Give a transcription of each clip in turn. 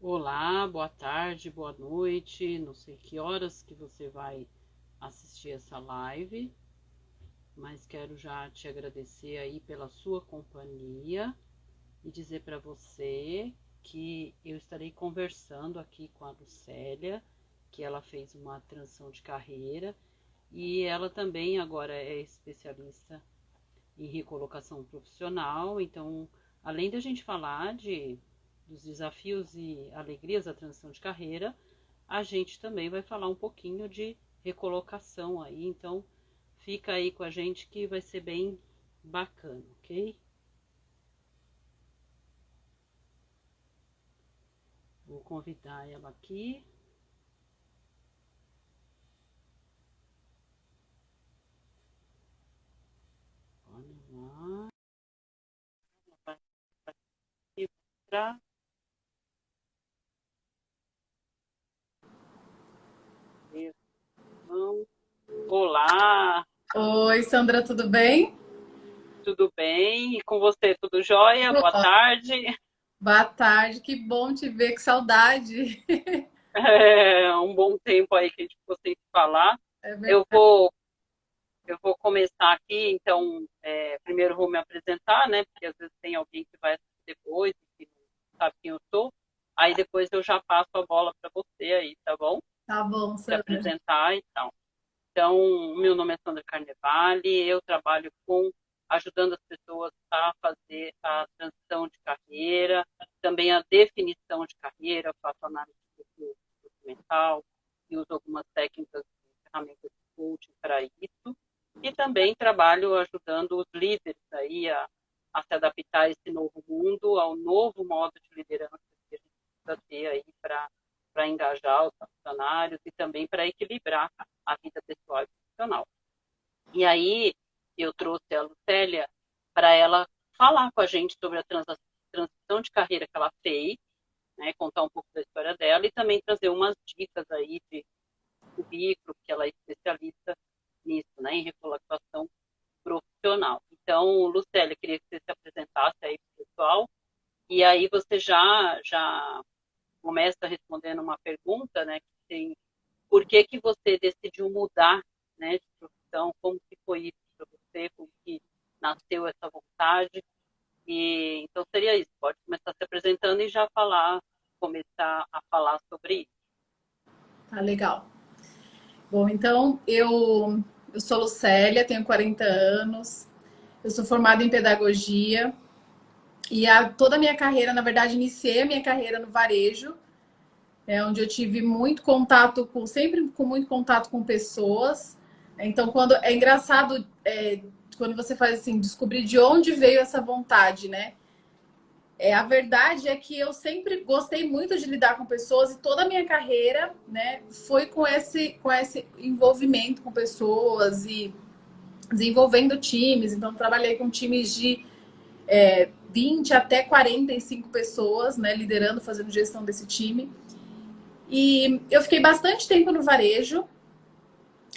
Olá, boa tarde, boa noite. Não sei que horas que você vai assistir essa live, mas quero já te agradecer aí pela sua companhia e dizer para você que eu estarei conversando aqui com a Lucélia, que ela fez uma transição de carreira e ela também agora é especialista em recolocação profissional. Então, além da gente falar dos desafios e alegrias da transição de carreira, a gente também vai falar um pouquinho de recolocação aí. Então, fica aí com a gente que vai ser bem bacana, ok? Vou convidar ela aqui. Olha lá. Pra... Olá, Oi, Sandra, tudo bem? tudo bem? E com você, tudo jóia? Boa Ó, tarde. boa tarde, que bom te ver, que saudade. É um bom tempo aí que a gente ficou sem se falar. É Eu verdade. vou, eu vou começar aqui, então, primeiro vou me apresentar, né? Porque às vezes tem alguém que vai assistir depois e que não sabe quem eu sou. Aí depois eu já passo a bola para você aí, tá bom? Tá bom, Se Sandra. apresentar e tal. Então, meu nome é Sandra Carnevale, eu trabalho com ajudando as pessoas a fazer a transição de carreira, também a definição de carreira, faço análise de perfil documental e uso algumas técnicas e ferramentas de coaching para isso. E também trabalho ajudando os líderes aí a se adaptar a esse novo mundo, ao novo modo de liderança que a gente precisa ter aí para engajar os funcionários e também para equilibrar a vida pessoal e profissional. E aí eu trouxe a Lucélia para ela falar com a gente sobre a transição de carreira que ela fez, né, contar um pouco da história dela e também trazer umas dicas aí de currículo, porque ela é especialista nisso, né, em recolocação profissional. Então, Lucélia, queria que você se apresentasse aí para o pessoal e aí você já começa respondendo uma pergunta, né, que tem por que que você decidiu mudar, né, de profissão, como que foi isso para você, como que nasceu essa vontade, e então seria isso, pode começar se apresentando e já começar a falar sobre isso. Tá legal. Bom, então eu sou Lucélia, tenho 40 anos, eu sou formada em pedagogia e toda a minha carreira, na verdade, iniciei a minha carreira no varejo, onde eu tive muito contato com, sempre com muito contato com pessoas. Então, quando é engraçado, quando você faz assim, descobrir de onde veio essa vontade, né? A verdade é que eu sempre gostei muito de lidar com pessoas e toda a minha carreira, né, foi com esse envolvimento com pessoas e desenvolvendo times. Então, trabalhei com times de 20 até 45 pessoas, né, liderando, fazendo gestão desse time. E eu fiquei bastante tempo no varejo.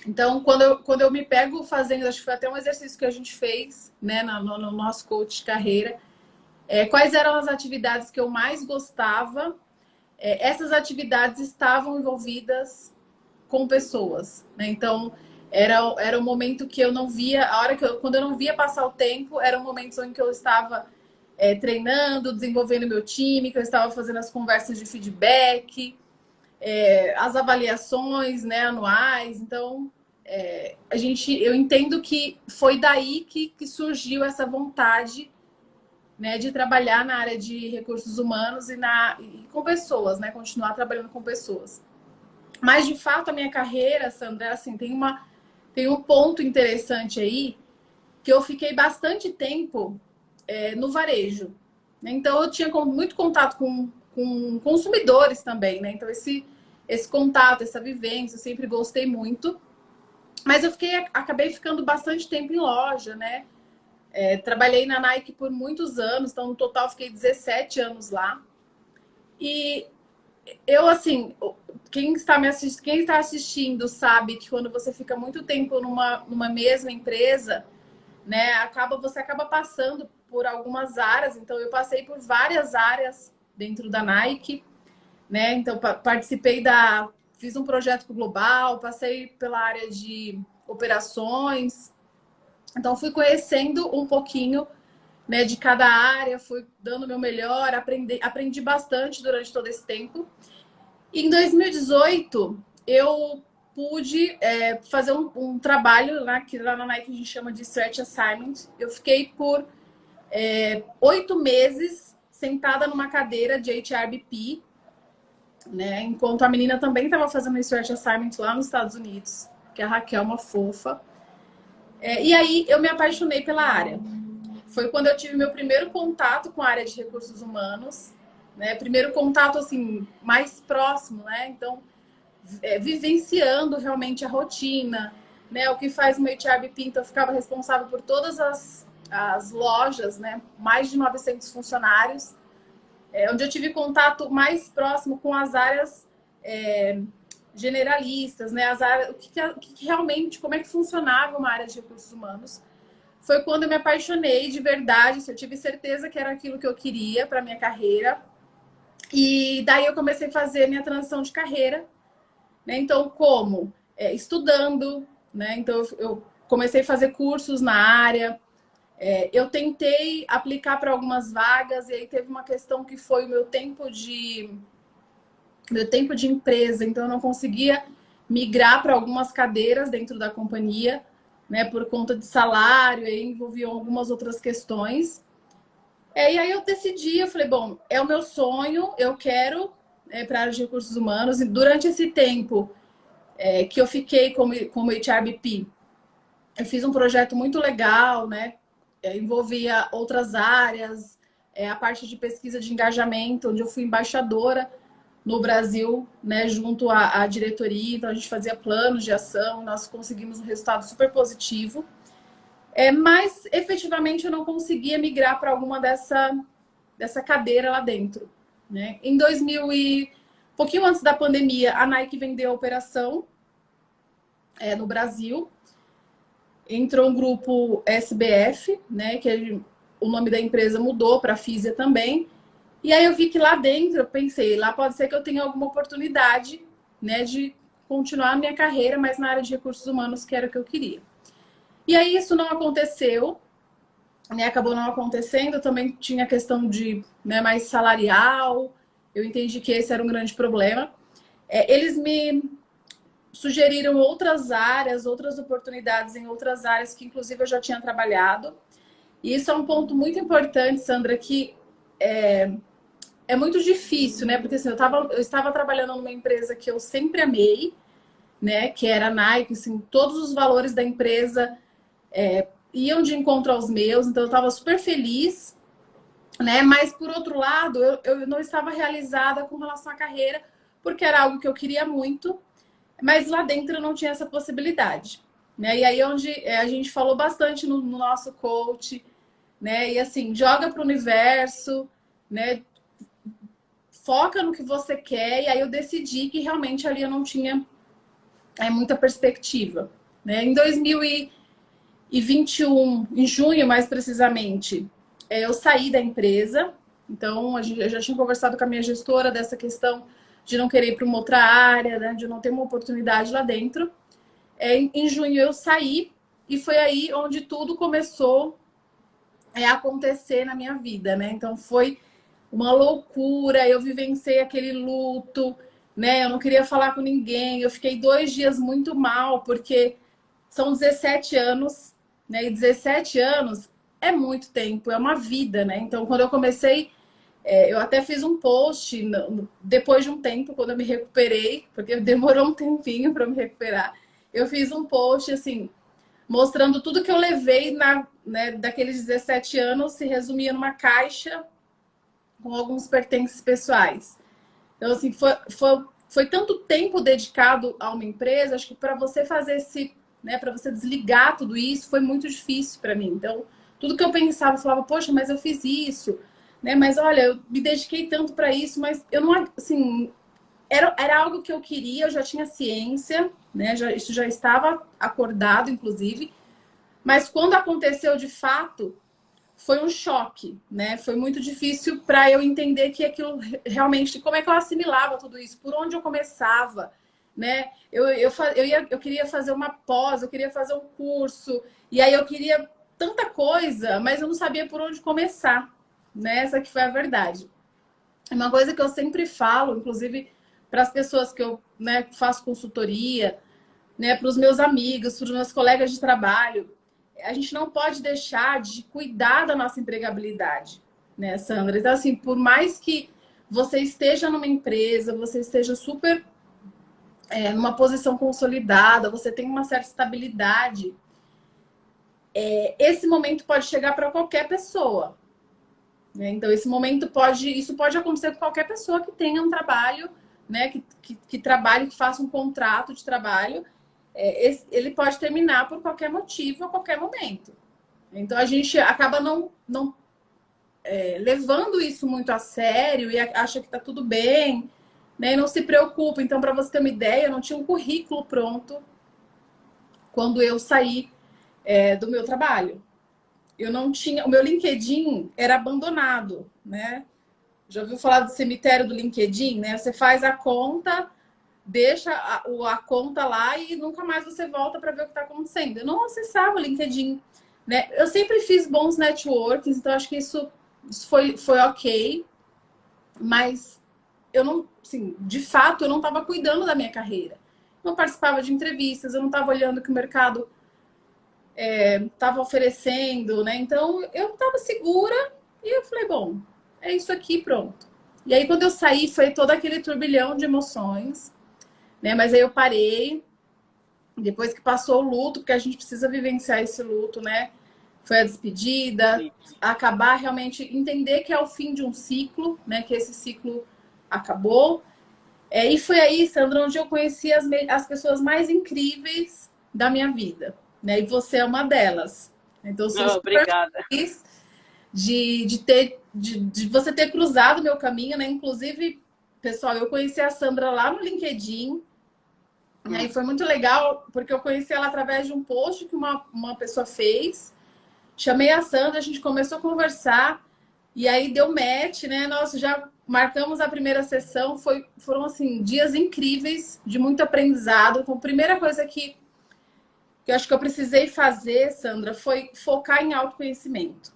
Então, quando eu me pego fazendo, acho que foi até um exercício que a gente fez, né, no nosso coach de carreira, quais eram as atividades que eu mais gostava. Essas atividades estavam envolvidas com pessoas, né? Então era um momento que eu não via, a hora que quando eu não via passar o tempo, eram momentos em que eu estava treinando, desenvolvendo meu time, que eu estava fazendo as conversas de feedback, as avaliações, né, anuais. Então eu entendo que foi daí que surgiu essa vontade, né, de trabalhar na área de recursos humanos e com pessoas, né, continuar trabalhando com pessoas. Mas, de fato, a minha carreira, Sandra, assim, tem um ponto interessante aí, que eu fiquei bastante tempo no varejo. Então, eu tinha muito contato com consumidores também, né? Então, esse contato, essa vivência, eu sempre gostei muito. Mas acabei ficando bastante tempo em loja, né? Trabalhei na Nike por muitos anos, então, no total, fiquei 17 anos lá. E eu, assim, quem está assistindo sabe que quando você fica muito tempo numa mesma empresa, né, você acaba passando por algumas áreas. Então, eu passei por várias áreas dentro da Nike. né? Então, fiz um projeto global, passei pela área de operações. Então, fui conhecendo um pouquinho, né, de cada área, fui dando o meu melhor, aprendi bastante durante todo esse tempo. E em 2018, eu pude fazer um trabalho que lá na Nike a gente chama de Stretch Assignment. Eu fiquei por 8 meses sentada numa cadeira de HRBP, né? Enquanto a menina também estava fazendo Stretch Assignment lá nos Estados Unidos, que a Raquel é uma fofa. E aí eu me apaixonei pela área. Foi quando eu tive meu primeiro contato com a área de recursos humanos, né? Primeiro contato assim mais próximo, né? Então vivenciando realmente a rotina, né? O que faz uma HRBP, então eu ficava responsável por todas as lojas, né? Mais de 900 funcionários, onde eu tive contato mais próximo com as áreas generalistas, né? As áreas, o que realmente, como é que funcionava uma área de recursos humanos. Foi quando eu me apaixonei de verdade, eu tive certeza que era aquilo que eu queria para minha carreira. E daí eu comecei a fazer minha transição de carreira, né? Então, como? Estudando, né? Então, eu comecei a fazer cursos na área. Eu tentei aplicar para algumas vagas e aí teve uma questão que foi o meu tempo de empresa. Então, eu não conseguia migrar para algumas cadeiras dentro da companhia, né? Por conta de salário, e envolviam algumas outras questões. E aí eu decidi, eu falei, bom, é o meu sonho, eu quero para a área de recursos humanos. E durante esse tempo que eu fiquei como HRBP, eu fiz um projeto muito legal, né? Envolvia outras áreas, a parte de pesquisa de engajamento, onde eu fui embaixadora no Brasil, né? Junto à diretoria, então a gente fazia planos de ação, nós conseguimos um resultado super positivo. Mas efetivamente eu não conseguia migrar para alguma dessa cadeira lá dentro, né? Em 2000 e pouquinho antes da pandemia, a Nike vendeu a operação no Brasil. Entrou um grupo SBF, né? Que o nome da empresa mudou para a Fisia também. E aí eu vi que lá dentro, eu pensei, lá pode ser que eu tenha alguma oportunidade, né? De continuar a minha carreira, mas na área de recursos humanos, que era o que eu queria. E aí isso não aconteceu, né? Acabou não acontecendo. Também tinha a questão de mais salarial. Eu entendi que esse era um grande problema. Eles me sugeriram outras áreas, outras oportunidades em outras áreas que inclusive eu já tinha trabalhado. E isso é um ponto muito importante, Sandra, que é muito difícil, né? Porque assim, eu estava trabalhando numa empresa que eu sempre amei, né? Que era a Nike, assim, todos os valores da empresa iam de encontro aos meus, então eu estava super feliz, né? Mas por outro lado, eu não estava realizada com relação à carreira, porque era algo que eu queria muito, mas lá dentro não tinha essa possibilidade, né? E aí onde a gente falou bastante no nosso coach, né? E assim, joga para o universo, né? Foca no que você quer. E aí eu decidi que realmente ali eu não tinha muita perspectiva, né? Em 2021, em junho mais precisamente, eu saí da empresa. Então eu já tinha conversado com a minha gestora dessa questão de não querer ir para uma outra área, né? De não ter uma oportunidade lá dentro. Em junho eu saí e foi aí onde tudo começou a acontecer na minha vida, né? Então foi uma loucura, eu vivenciei aquele luto, né? Eu não queria falar com ninguém, eu fiquei 2 dias muito mal, porque são 17 anos, né? E 17 anos é muito tempo, é uma vida, né? Então quando eu comecei, eu até fiz um post depois de um tempo, quando eu me recuperei, porque demorou um tempinho para me recuperar. Eu fiz um post assim, mostrando tudo que eu levei daqueles 17 anos, se resumia numa caixa com alguns pertences pessoais. Então, assim, foi tanto tempo dedicado a uma empresa, acho que para você fazer para você desligar tudo isso, foi muito difícil para mim. Então, tudo que eu pensava, eu falava, poxa, mas eu fiz isso, né? Mas olha, eu me dediquei tanto para isso, mas eu não, assim, era algo que eu queria, eu já tinha ciência, né? Isso já estava acordado, inclusive. Mas quando aconteceu de fato, foi um choque, né? Foi muito difícil para eu entender que aquilo realmente, como é que eu assimilava tudo isso, por onde eu começava, né? Eu queria fazer uma pós, eu queria fazer um curso, e aí eu queria tanta coisa, mas eu não sabia por onde começar, né? Essa que foi a verdade. Uma coisa que eu sempre falo, inclusive para as pessoas que eu, né, faço consultoria, né, para os meus amigos, para os meus colegas de trabalho, a gente não pode deixar de cuidar da nossa empregabilidade, né, Sandra? Então, assim, por mais que você esteja numa empresa, você esteja super numa posição consolidada, você tem uma certa estabilidade, esse momento pode chegar para qualquer pessoa, né? Então, isso pode acontecer com qualquer pessoa que tenha um trabalho, né, que trabalhe, que faça um contrato de trabalho. Ele pode terminar por qualquer motivo, a qualquer momento. Então, a gente acaba não levando isso muito a sério e acha que está tudo bem, né? E não se preocupa. Então, para você ter uma ideia, eu não tinha um currículo pronto quando eu saí do meu trabalho. Eu não tinha... O meu LinkedIn era abandonado, né? Já ouviu falar do cemitério do LinkedIn, né? Você faz a conta, deixa a conta lá e nunca mais você volta para ver o que está acontecendo. Eu não acessava o LinkedIn, né? Eu sempre fiz bons networks, então acho que isso foi ok, mas eu não, assim, de fato, eu não estava cuidando da minha carreira. Não participava de entrevistas, eu não estava olhando o que o mercado estava oferecendo, né? Então eu estava segura e eu falei, bom, é isso aqui, pronto. E aí quando eu saí foi todo aquele turbilhão de emoções, né? Mas aí eu parei, depois que passou o luto, porque a gente precisa vivenciar esse luto, né? Foi a despedida, Sim. acabar realmente, entender que é o fim de um ciclo, né? Que esse ciclo acabou. E foi aí, Sandra, onde eu conheci as pessoas mais incríveis da minha vida, né? E você é uma delas. Então, eu sou Oh, super obrigada. feliz de você ter cruzado o meu caminho, né? Inclusive, pessoal, eu conheci a Sandra lá no LinkedIn. E aí foi muito legal, porque eu conheci ela através de um post que uma pessoa fez. Chamei a Sandra, a gente começou a conversar. E aí deu match, né? Nós já marcamos a primeira sessão. Foram, assim, dias incríveis, de muito aprendizado. Então, a primeira coisa que eu acho que eu precisei fazer, Sandra, foi focar em autoconhecimento.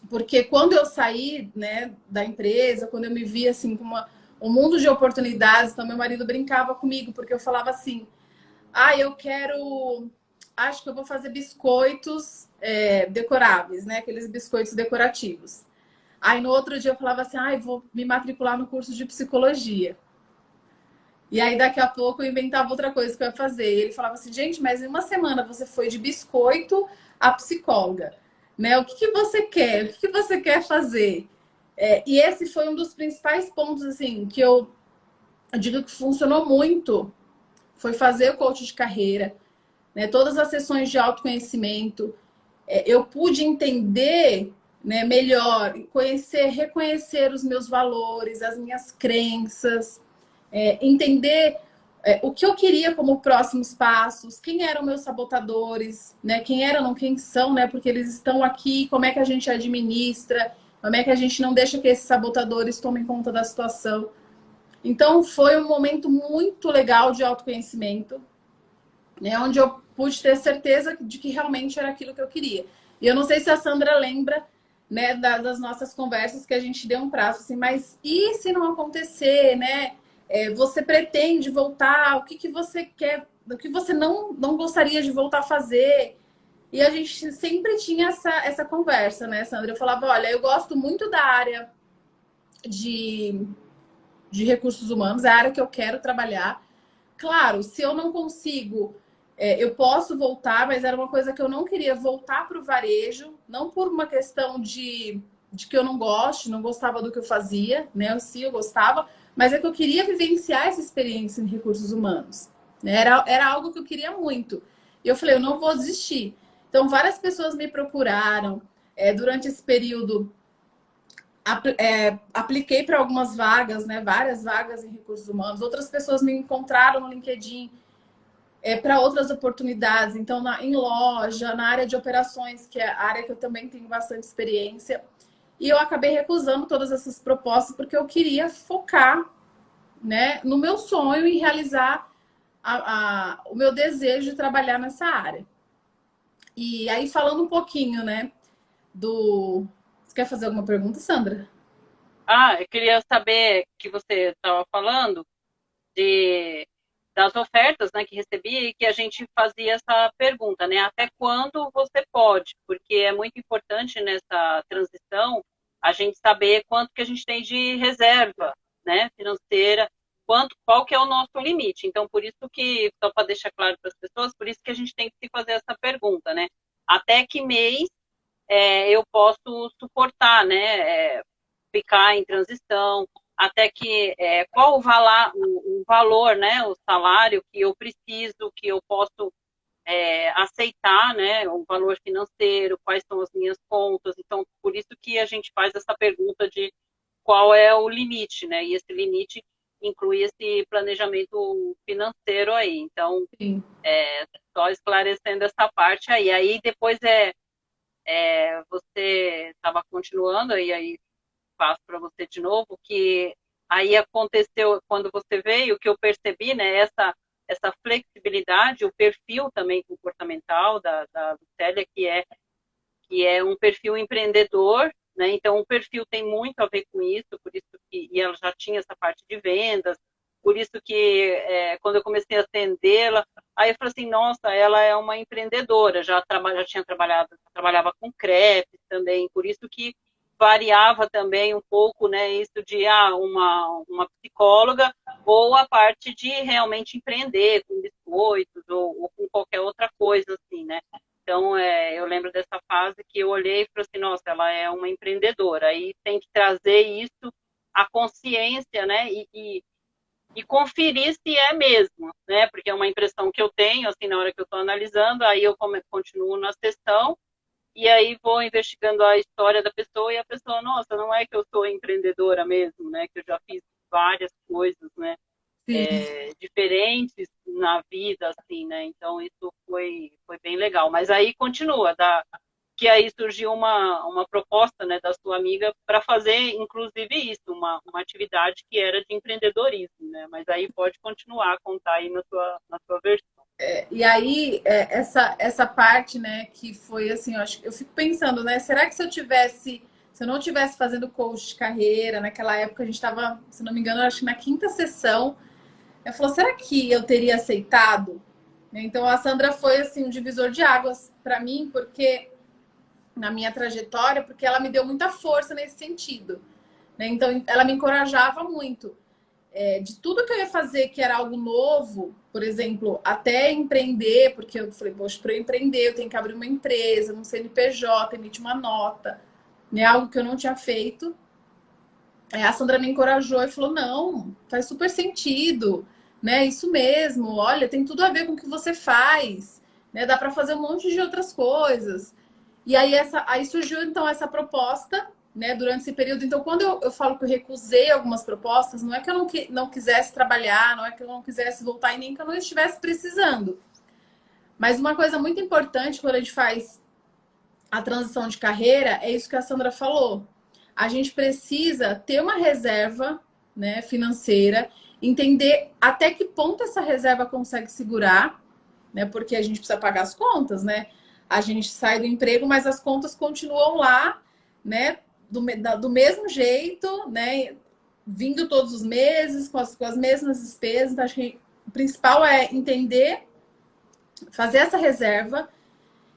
Porque quando eu saí, né, da empresa, quando eu me vi assim com um mundo de oportunidades, então meu marido brincava comigo, porque eu falava assim: eu quero, acho que eu vou fazer biscoitos decoráveis, né, aqueles biscoitos decorativos. Aí no outro dia eu falava assim: eu vou me matricular no curso de psicologia. E aí daqui a pouco eu inventava outra coisa que eu ia fazer. E ele falava assim: gente, mas em uma semana você foi de biscoito a psicóloga, né? O que que você quer? O que que você quer fazer? E esse foi um dos principais pontos, assim, que eu digo que funcionou muito. Foi fazer o coach de carreira, né? Todas as sessões de autoconhecimento. Eu pude entender, né, melhor, reconhecer os meus valores, as minhas crenças, entender o que eu queria como próximos passos, quem eram meus sabotadores, né? Quem são, né? Porque eles estão aqui, como é que a gente administra, como é que a gente não deixa que esses sabotadores tomem conta da situação. Então, foi um momento muito legal de autoconhecimento, né? Onde eu pude ter certeza de que realmente era aquilo que eu queria. E eu não sei se a Sandra lembra, né, das nossas conversas que a gente deu um prazo assim, mas e se não acontecer, né? Você pretende voltar? O que que você quer? O que você não gostaria de voltar a fazer? E a gente sempre tinha essa conversa, né, Sandra? Eu falava, olha, eu gosto muito da área de, de recursos humanos, é a área que eu quero trabalhar. Claro, se eu não consigo, eu posso voltar, mas era uma coisa que eu não queria voltar para o varejo, não por uma questão de que eu não gostava do que eu fazia, né? Eu gostava, mas é que eu queria vivenciar essa experiência em recursos humanos, né? Era algo que eu queria muito. E eu falei, eu não vou desistir. Então, várias pessoas me procuraram durante esse período. Apliquei para algumas vagas, né? Várias vagas em recursos humanos. Outras pessoas me encontraram no LinkedIn para outras oportunidades. Então, em loja, na área de operações, que é a área que eu também tenho bastante experiência. E eu acabei recusando todas essas propostas porque eu queria focar, né, no meu sonho e realizar o meu desejo de trabalhar nessa área. E aí, falando um pouquinho, né, do... Você quer fazer alguma pergunta, Sandra? Eu queria saber que você estava falando de, das ofertas, né, que recebia e que a gente fazia essa pergunta, né, até quando você pode? Porque é muito importante nessa transição a gente saber quanto que a gente tem de reserva, né, financeira, qual que é o nosso limite. Então, por isso que, só para deixar claro para as pessoas, por isso que a gente tem que se fazer essa pergunta, né, até que mês eu posso suportar, né, ficar em transição, até que qual o valor, né, o salário que eu preciso, que eu posso aceitar, né, o valor financeiro, quais são as minhas contas. Então, por isso que a gente faz essa pergunta de qual é o limite, né, e esse limite inclui esse planejamento financeiro aí. Então, Sim. só esclarecendo essa parte aí. Aí depois você estava continuando, e aí passo para você de novo, que aí aconteceu quando você veio, que eu percebi, né, essa flexibilidade, o perfil também comportamental da Lucélia, que é um perfil empreendedor, né, então o perfil tem muito a ver com isso, por isso que, e ela já tinha essa parte de vendas, por isso que quando eu comecei a atendê-la, aí eu falei assim, nossa, ela é uma empreendedora, já tinha trabalhava com crepe também, por isso que variava também um pouco, né, isso de uma psicóloga ou a parte de realmente empreender com biscoitos ou com qualquer outra coisa assim, né? Então, eu lembro dessa fase que eu olhei e falei assim, nossa, ela é uma empreendedora, aí tem que trazer isso à consciência, né, e conferir se é mesmo, né, porque é uma impressão que eu tenho, assim, na hora que eu estou analisando, aí eu continuo na sessão, e aí vou investigando a história da pessoa e a pessoa, nossa, não é que eu sou empreendedora mesmo, né? Que eu já fiz várias coisas, né? Sim. Diferentes na vida, assim, né? Então isso foi bem legal. Mas aí continua, que aí surgiu uma proposta, né, da sua amiga para fazer, inclusive isso, uma atividade que era de empreendedorismo, né? Mas aí pode continuar a contar aí na sua versão. E aí, essa parte, né, que foi assim, eu fico pensando, né, será que se eu não tivesse fazendo coach de carreira, naquela época a gente estava, se não me engano, acho que na quinta sessão, eu falou, será que eu teria aceitado? Então a Sandra foi assim um divisor de águas para mim, porque na minha trajetória, porque ela me deu muita força nesse sentido, né? Então ela me encorajava muito. De tudo que eu ia fazer que era algo novo, por exemplo, até empreender, porque eu falei, poxa, para eu empreender eu tenho que abrir uma empresa, um CNPJ, emitir uma nota, né? Algo que eu não tinha feito. A Sandra me encorajou e falou, não, faz super sentido, né? Isso mesmo, olha, tem tudo a ver com o que você faz, né? Dá para fazer um monte de outras coisas. E aí surgiu então essa proposta, né, durante esse período. Então, quando eu falo que eu recusei algumas propostas, não é que eu não quisesse trabalhar, não é que eu não quisesse voltar e nem que eu não estivesse precisando. Mas uma coisa muito importante quando a gente faz a transição de carreira é isso que a Sandra falou. A gente precisa ter uma reserva, né, financeira, entender até que ponto essa reserva consegue segurar, né? Porque a gente precisa pagar as contas, né? A gente sai do emprego, mas as contas continuam lá, né? Do mesmo jeito, né? Vindo todos os meses, com as mesmas despesas. Então, acho que o principal é entender, fazer essa reserva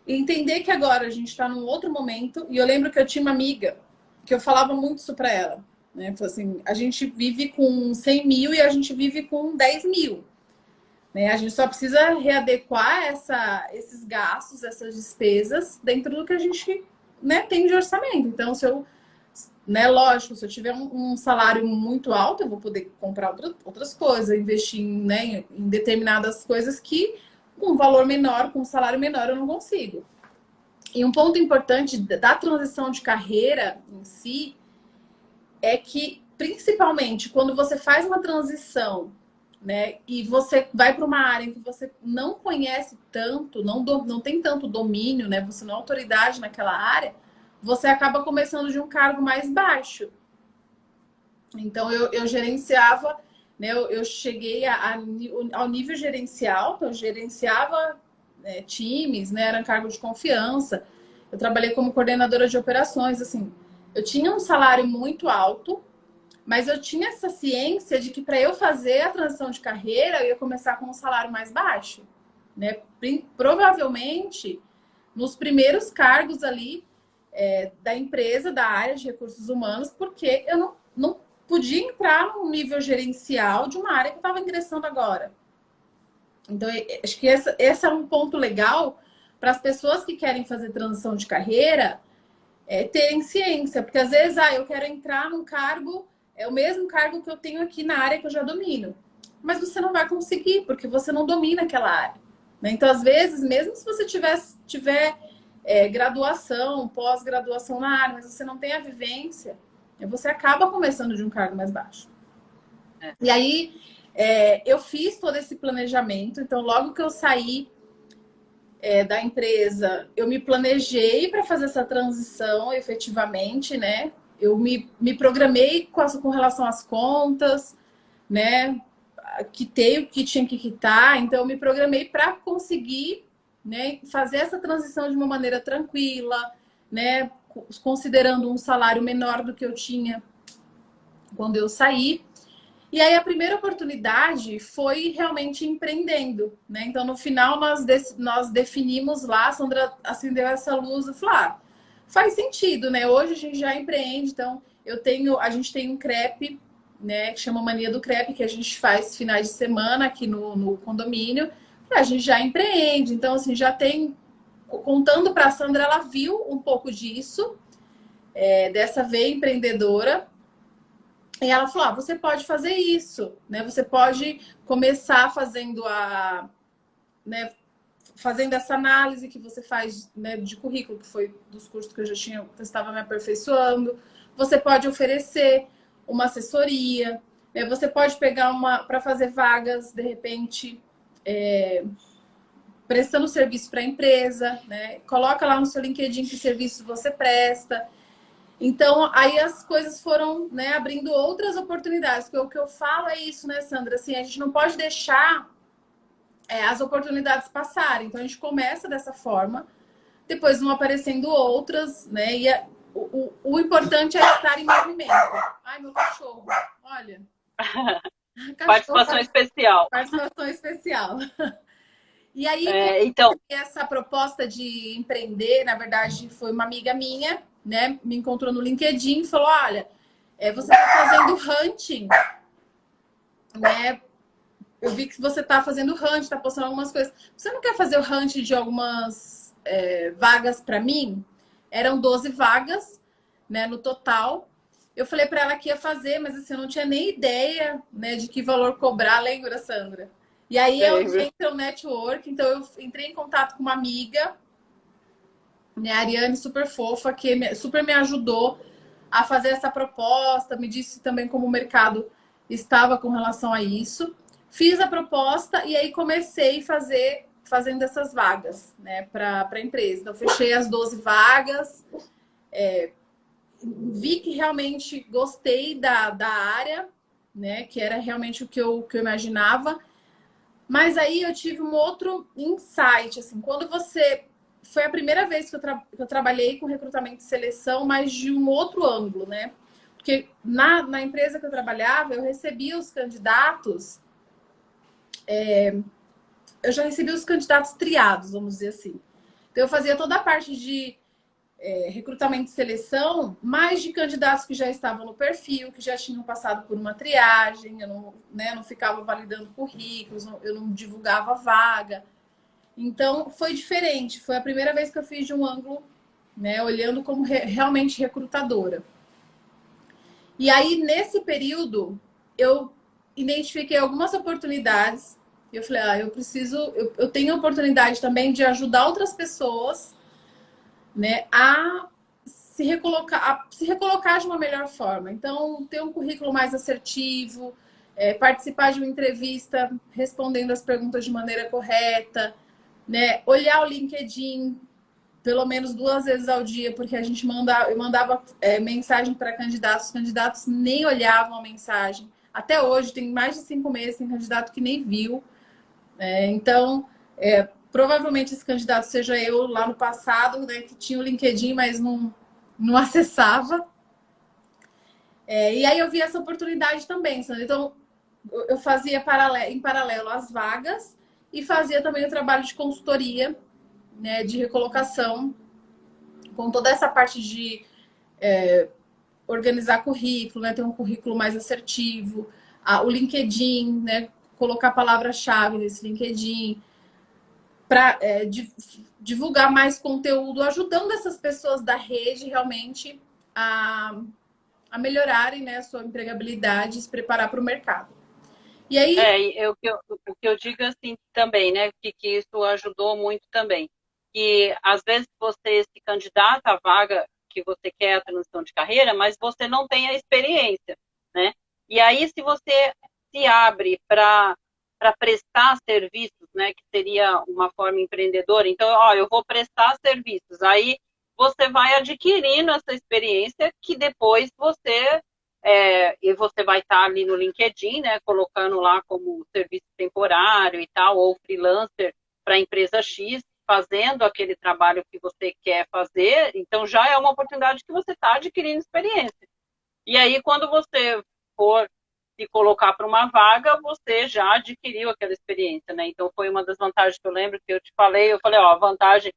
e entender que agora a gente está num outro momento. E eu lembro que eu tinha uma amiga que eu falava muito isso para ela, né? Falei assim, a gente vive com 100 mil e a gente vive com 10 mil. Né? A gente só precisa readequar esses gastos, essas despesas, dentro do que a gente, né, tem de orçamento. Então, né, lógico, se eu tiver um salário muito alto, eu vou poder comprar outras coisas, investir né, em determinadas coisas que, com um valor menor, com um salário menor, eu não consigo. E um ponto importante da transição de carreira em si é que, principalmente, quando você faz uma transição né? E você vai para uma área em que você não conhece tanto, não tem tanto domínio, né? Você não é autoridade naquela área, você acaba começando de um cargo mais baixo. Então, eu gerenciava, né? Eu cheguei ao nível gerencial, então eu gerenciava times, né? Era um cargo de confiança. Eu trabalhei como coordenadora de operações, assim. Eu tinha um salário muito alto, mas eu tinha essa ciência de que para eu fazer a transição de carreira, eu ia começar com um salário mais baixo, né? Provavelmente, nos primeiros cargos ali da empresa, da área de recursos humanos, porque eu não podia entrar num nível gerencial de uma área que eu estava ingressando agora. Então, acho que esse é um ponto legal para as pessoas que querem fazer transição de carreira terem ciência, porque às vezes eu quero entrar num cargo, é o mesmo cargo que eu tenho aqui na área que eu já domino, mas você não vai conseguir, porque você não domina aquela área. Né? Então, às vezes, mesmo se você tiver graduação, pós-graduação na área, mas você não tem a vivência, você acaba começando de um cargo mais baixo. E aí, eu fiz todo esse planejamento. Então, logo que eu saí da empresa, eu me planejei para fazer essa transição efetivamente, né? Eu me programei com relação às contas, né? Quitei o que tinha que quitar. Então, eu me programei para conseguir, né, fazer essa transição de uma maneira tranquila, né? Considerando um salário menor do que eu tinha quando eu saí. E aí a primeira oportunidade foi realmente empreendendo, né? Então no final nós definimos lá, a Sandra acendeu essa luz e falou: faz sentido, né? Hoje a gente já empreende, então a gente tem um crepe, né? Que chama Mania do Crepe, que a gente faz finais de semana aqui no condomínio. A gente já empreende, então assim já tem, contando para a Sandra, ela viu um pouco disso, dessa veia empreendedora. E ela falou: você pode fazer isso, né? Você pode começar fazendo né, fazendo essa análise que você faz, né, de currículo, que foi dos cursos que eu já tinha, que eu estava me aperfeiçoando. Você pode oferecer uma assessoria, né? Você pode pegar para fazer vagas, de repente, prestando serviço para a empresa, né? Coloca lá no seu LinkedIn que serviços você presta. Então, aí as coisas foram, né, abrindo outras oportunidades. Porque o que eu falo é isso, né, Sandra? Assim, a gente não pode deixar as oportunidades passarem. Então, a gente começa dessa forma, depois vão aparecendo outras, né? E o importante é estar em movimento. Ai, meu cachorro, olha. Participação especial. Participação especial. E aí, então, essa proposta de empreender, na verdade, foi uma amiga minha, né? Me encontrou no LinkedIn e falou: olha, você está fazendo hunting, né? Eu vi que você está fazendo hunting, está postando algumas coisas. Você não quer fazer o hunting de algumas vagas para mim? Eram 12 vagas, né, no total. Eu falei para ela que ia fazer, mas assim, eu não tinha nem ideia, né, de que valor cobrar, lembra, Sandra? E aí entra o network, então eu entrei em contato com uma amiga, né, a Ariane, super fofa, que super me ajudou a fazer essa proposta, me disse também como o mercado estava com relação a isso. Fiz a proposta e aí comecei fazendo essas vagas, né, para a empresa. Então, fechei as 12 vagas, vi que realmente gostei da área, né, que era realmente o que eu imaginava. Mas aí eu tive um outro insight, assim, quando você... Foi a primeira vez que eu trabalhei com recrutamento e seleção, mas de um outro ângulo, né? Porque na empresa que eu trabalhava, eu recebia os candidatos... eu já recebia os candidatos triados, vamos dizer assim. Então, eu fazia toda a parte de recrutamento e seleção, mais de candidatos que já estavam no perfil, que já tinham passado por uma triagem, eu não ficava validando currículos, eu não divulgava vaga. Então, foi diferente. Foi a primeira vez que eu fiz de um ângulo, né, olhando como realmente recrutadora. E aí, nesse período, eu identifiquei algumas oportunidades. E eu falei: eu tenho a oportunidade também de ajudar outras pessoas, né, a se recolocar de uma melhor forma. Então, ter um currículo mais assertivo, participar de uma entrevista respondendo as perguntas de maneira correta, né? Olhar o LinkedIn pelo menos 2 vezes ao dia, porque eu mandava mensagem para candidatos, os candidatos nem olhavam a mensagem. Até hoje, tem mais de 5 meses, tem candidato que nem viu. Então, provavelmente esse candidato seja eu lá no passado, né, que tinha o LinkedIn, mas não acessava. E aí eu vi essa oportunidade também, Sandra. Então, eu fazia em paralelo as vagas e fazia também o trabalho de consultoria, né, de recolocação, com toda essa parte de organizar currículo, né, ter um currículo mais assertivo, o LinkedIn, né, colocar palavra-chave nesse LinkedIn, para divulgar mais conteúdo, ajudando essas pessoas da rede realmente a melhorarem, né, a sua empregabilidade e se preparar para o mercado. E aí... O que eu digo assim também, né, que isso ajudou muito também. Que às vezes você se candidata à vaga que você quer a transição de carreira, mas você não tem a experiência, né? E aí, se você se abre para prestar serviços, né, que seria uma forma empreendedora, então, ó, eu vou prestar serviços, aí você vai adquirindo essa experiência que depois e você vai estar ali no LinkedIn, né, colocando lá como serviço temporário e tal, ou freelancer para a empresa X, fazendo aquele trabalho que você quer fazer, então já é uma oportunidade que você está adquirindo experiência. E aí, quando você for se colocar para uma vaga, você já adquiriu aquela experiência, né? Então, foi uma das vantagens que eu lembro que eu falei, ó, a vantagem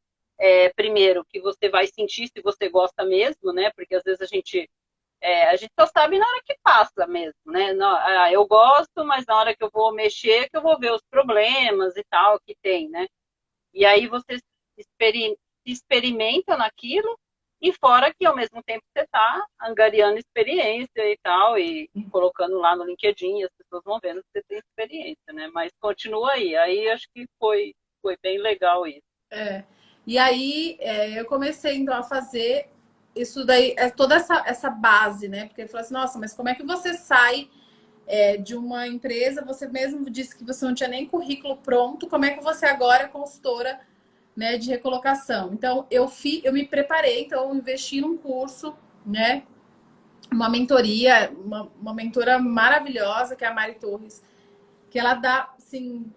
primeiro, que você vai sentir se você gosta mesmo, né? Porque às vezes a gente só sabe na hora que passa mesmo, né? Eu gosto, mas na hora que eu vou mexer, que eu vou ver os problemas e tal que tem, né? E aí você se experimenta naquilo, e fora que ao mesmo tempo você está angariando experiência e tal, e colocando lá no LinkedIn, as pessoas vão vendo que você tem experiência, né? Mas continua aí. Aí acho que foi bem legal isso. E aí eu comecei então a fazer isso daí, toda essa base, né? Porque ele falou assim, nossa, mas como é que você sai de uma empresa? Você mesmo disse que você não tinha nem currículo pronto, como é que você agora é consultora, né, de recolocação? Então eu me preparei, então eu investi num curso, né? Uma mentoria, uma mentora maravilhosa, que é a Mari Torres, que ela dá, assim,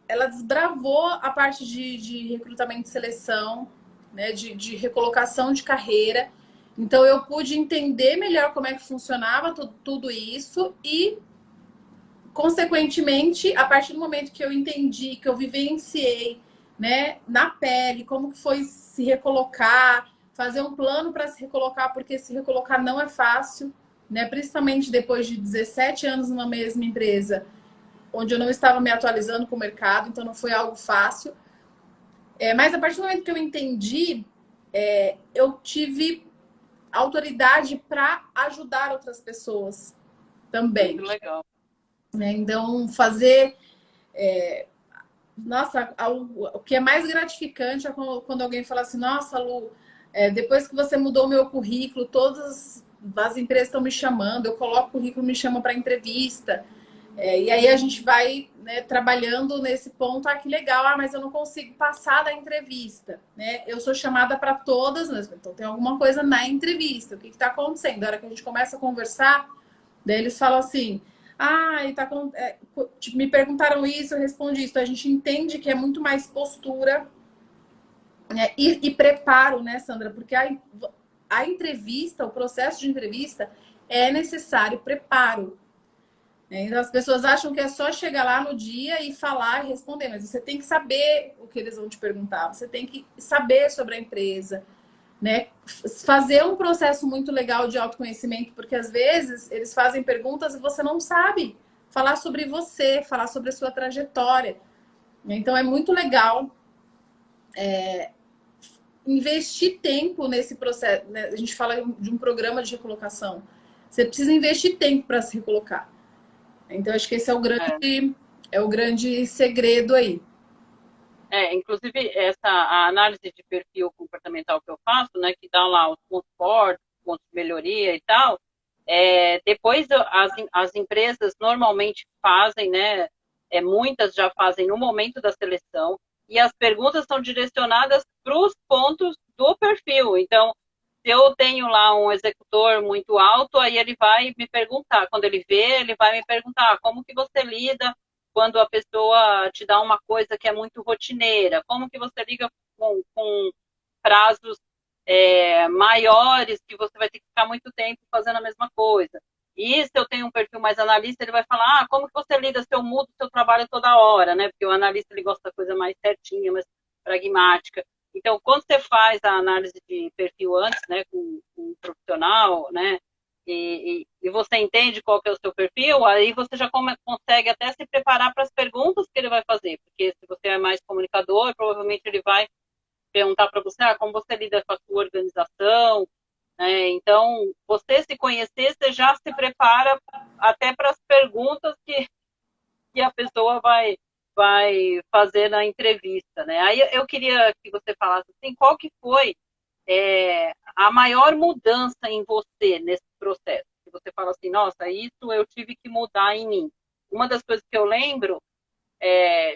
ela desbravou a parte de recrutamento e seleção, né, de recolocação de carreira. Então, eu pude entender melhor como é que funcionava tudo isso e, consequentemente, a partir do momento que eu entendi, que eu vivenciei, né, na pele, como que foi se recolocar, fazer um plano para se recolocar, porque se recolocar não é fácil, né, principalmente depois de 17 anos numa mesma empresa, onde eu não estava me atualizando com o mercado, então não foi algo fácil. Mas a partir do momento que eu entendi, eu tive autoridade para ajudar outras pessoas também. Muito legal. Né? Então, fazer... Nossa, o que é mais gratificante é quando alguém fala assim, nossa, Lu, depois que você mudou o meu currículo, todas as empresas estão me chamando, eu coloco o currículo, me chamam para entrevista. E aí a gente vai, né, trabalhando nesse ponto. Ah, que legal, mas eu não consigo passar da entrevista, né? Eu sou chamada para todas, então tem alguma coisa na entrevista. O que está acontecendo? Na hora que a gente começa a conversar, daí eles falam assim, me perguntaram isso, eu respondi isso. A gente entende que é muito mais postura, né, e preparo, né, Sandra? Porque a entrevista, o processo de entrevista, é necessário preparo. Então, as pessoas acham que é só chegar lá no dia e falar e responder, mas você tem que saber o que eles vão te perguntar, você tem que saber sobre a empresa, né? Fazer um processo muito legal de autoconhecimento, porque às vezes eles fazem perguntas e você não sabe falar sobre você, falar sobre a sua trajetória. Então, é muito legal investir tempo nesse processo, né? A gente fala de um programa de recolocação. Você precisa investir tempo para se recolocar. Então, acho que esse é o grande segredo aí. Inclusive, a análise de perfil comportamental que eu faço, né, que dá lá os pontos fortes, pontos de melhoria e tal, Depois as empresas normalmente fazem, né? Muitas já fazem no momento da seleção, e as perguntas são direcionadas para os pontos do perfil. Então, se eu tenho lá um executor muito alto, aí ele vai me perguntar, quando ele vê, ele vai me perguntar como que você lida quando a pessoa te dá uma coisa que é muito rotineira, como que você liga com prazos maiores, que você vai ter que ficar muito tempo fazendo a mesma coisa. E se eu tenho um perfil mais analista, ele vai falar, como que você lida se eu mudo o seu trabalho toda hora, né? Porque o analista, ele gosta da coisa mais certinha, mais pragmática. Então, quando você faz a análise de perfil antes, né, com um profissional, né, e você entende qual que é o seu perfil, aí você já consegue até se preparar para as perguntas que ele vai fazer, porque se você é mais comunicador, provavelmente ele vai perguntar para você, como você lida com a sua organização, né? Então, você se conhecer, você já se prepara até para as perguntas que a pessoa vai fazer na entrevista, né? Aí eu queria que você falasse assim, qual que foi a maior mudança em você nesse processo? Que você fala assim, nossa, isso eu tive que mudar em mim. Uma das coisas que eu lembro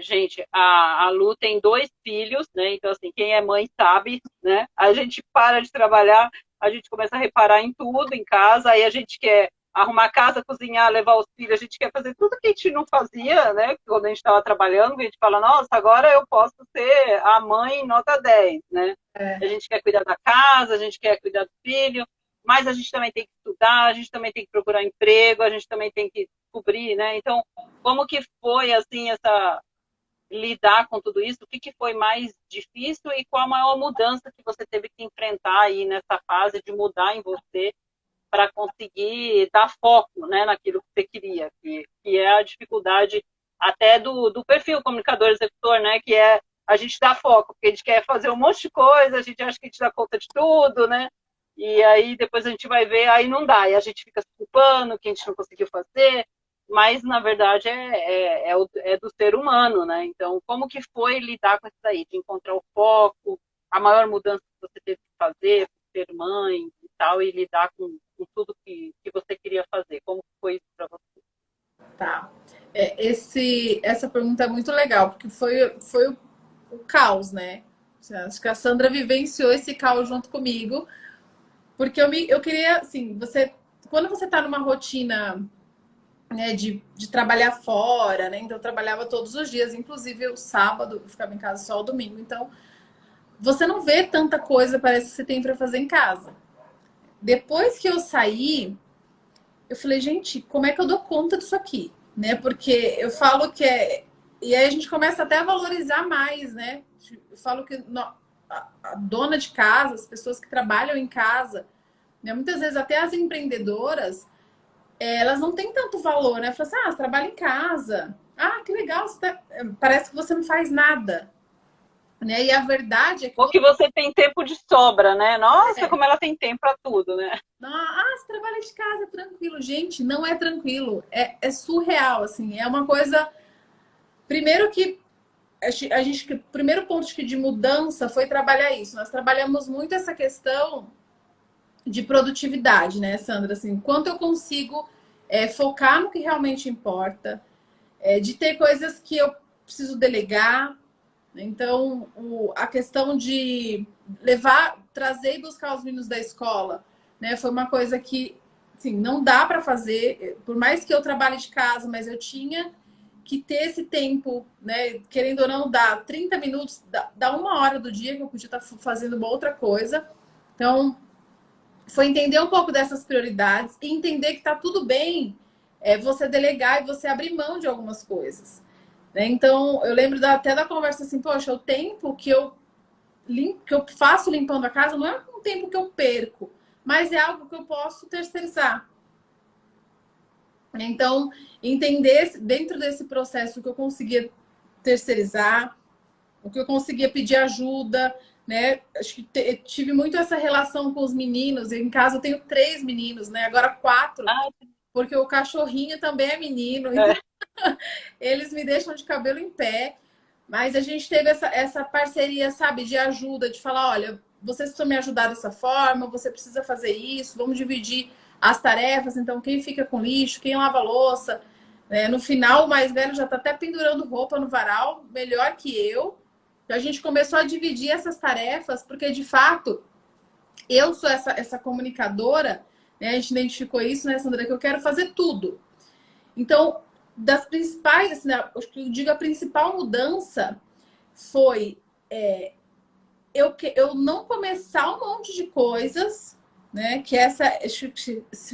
gente, a Lu tem 2 filhos, né? Então, assim, quem é mãe sabe, né? A gente para de trabalhar, a gente começa a reparar em tudo em casa, aí a gente quer arrumar a casa, cozinhar, levar os filhos, a gente quer fazer tudo que a gente não fazia, né? Quando a gente estava trabalhando, a gente fala, nossa, agora eu posso ser a mãe nota 10, né? A gente quer cuidar da casa, a gente quer cuidar do filho, mas a gente também tem que estudar, a gente também tem que procurar emprego, a gente também tem que descobrir, né? Então, como que foi, assim, lidar com tudo isso? O que foi mais difícil e qual a maior mudança que você teve que enfrentar aí nessa fase de mudar em você para conseguir dar foco, né, naquilo que você queria, que é a dificuldade até do perfil comunicador executor, né, que é a gente dar foco, porque a gente quer fazer um monte de coisa, a gente acha que a gente dá conta de tudo, né, e aí depois a gente vai ver, aí não dá, e a gente fica se culpando que a gente não conseguiu fazer, mas na verdade é do ser humano, né? Então, como que foi lidar com isso daí, de encontrar o foco, a maior mudança que você teve que fazer, ser mãe e tal, e lidar com tudo que você queria fazer? Como foi isso para você? Tá. Essa pergunta é muito legal, porque foi o caos, né? Acho que a Sandra vivenciou esse caos junto comigo, porque eu queria, assim, quando você tá numa rotina, né, de trabalhar fora, né? Então eu trabalhava todos os dias, inclusive o sábado, eu ficava em casa só o domingo. Então você não vê tanta coisa, parece que você tem para fazer em casa. Depois que eu saí, eu falei, gente, como é que eu dou conta disso aqui? Né? Porque eu falo que e aí a gente começa até a valorizar mais, né? Eu falo que a dona de casa, as pessoas que trabalham em casa, né? Muitas vezes até as empreendedoras, elas não têm tanto valor, né? Fala assim, você trabalha em casa. Ah, que legal, parece que você não faz nada. Né? E a verdade é que Ou que você tem tempo de sobra, né? Nossa, é, como ela tem tempo para tudo, né? você trabalha de casa, tranquilo. Gente, não é tranquilo. É surreal, assim. É uma coisa... Primeiro que o primeiro ponto de mudança foi trabalhar isso. Nós trabalhamos muito essa questão de produtividade, né, Sandra? Assim, quanto eu consigo focar no que realmente importa, de ter coisas que eu preciso delegar. Então, a questão de trazer e buscar os meninos da escola, né, foi uma coisa que, assim, não dá para fazer, por mais que eu trabalhe de casa, mas eu tinha que ter esse tempo, né, querendo ou não, dá 30 minutos, dá 1 hora do dia que eu podia estar fazendo uma outra coisa. Então, foi entender um pouco dessas prioridades e entender que tá tudo bem você delegar e você abrir mão de algumas coisas. Né? Então, eu lembro até da conversa assim, poxa, o tempo que eu faço limpando a casa não é um tempo que eu perco, mas é algo que eu posso terceirizar. Então, entender dentro desse processo o que eu conseguia terceirizar, o que eu conseguia pedir ajuda, né? Acho que tive muito essa relação com os meninos. Em casa eu tenho 3 meninos, né? Agora 4, Ah, porque o cachorrinho também é menino. Então, é. eles me deixam de cabelo em pé. Mas a gente teve essa parceria, sabe, de ajuda, de falar, olha, vocês precisam me ajudar dessa forma, você precisa fazer isso, vamos dividir as tarefas, então quem fica com lixo, quem lava a louça. No final, o mais velho já está até pendurando roupa no varal, melhor que eu. Então, a gente começou a dividir essas tarefas, porque de fato eu sou essa comunicadora, né? A gente identificou isso, né, Sandra, que eu quero fazer tudo. Então, das principais, assim, eu digo a principal mudança foi eu não começar um monte de coisas, né? Que essa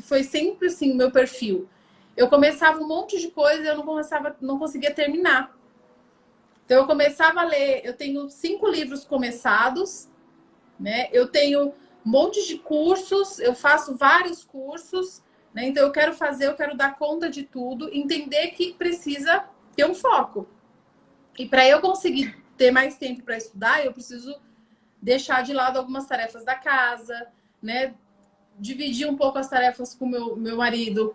foi sempre assim o meu perfil. Eu começava um monte de coisa e eu não conseguia terminar. Então eu começava a ler, eu tenho 5 livros começados, né? Eu tenho um monte de cursos, eu faço vários cursos, né? Então eu quero dar conta de tudo, entender que precisa ter um foco. E para eu conseguir ter mais tempo para estudar, eu preciso deixar de lado algumas tarefas da casa, né? Dividir um pouco as tarefas com meu marido,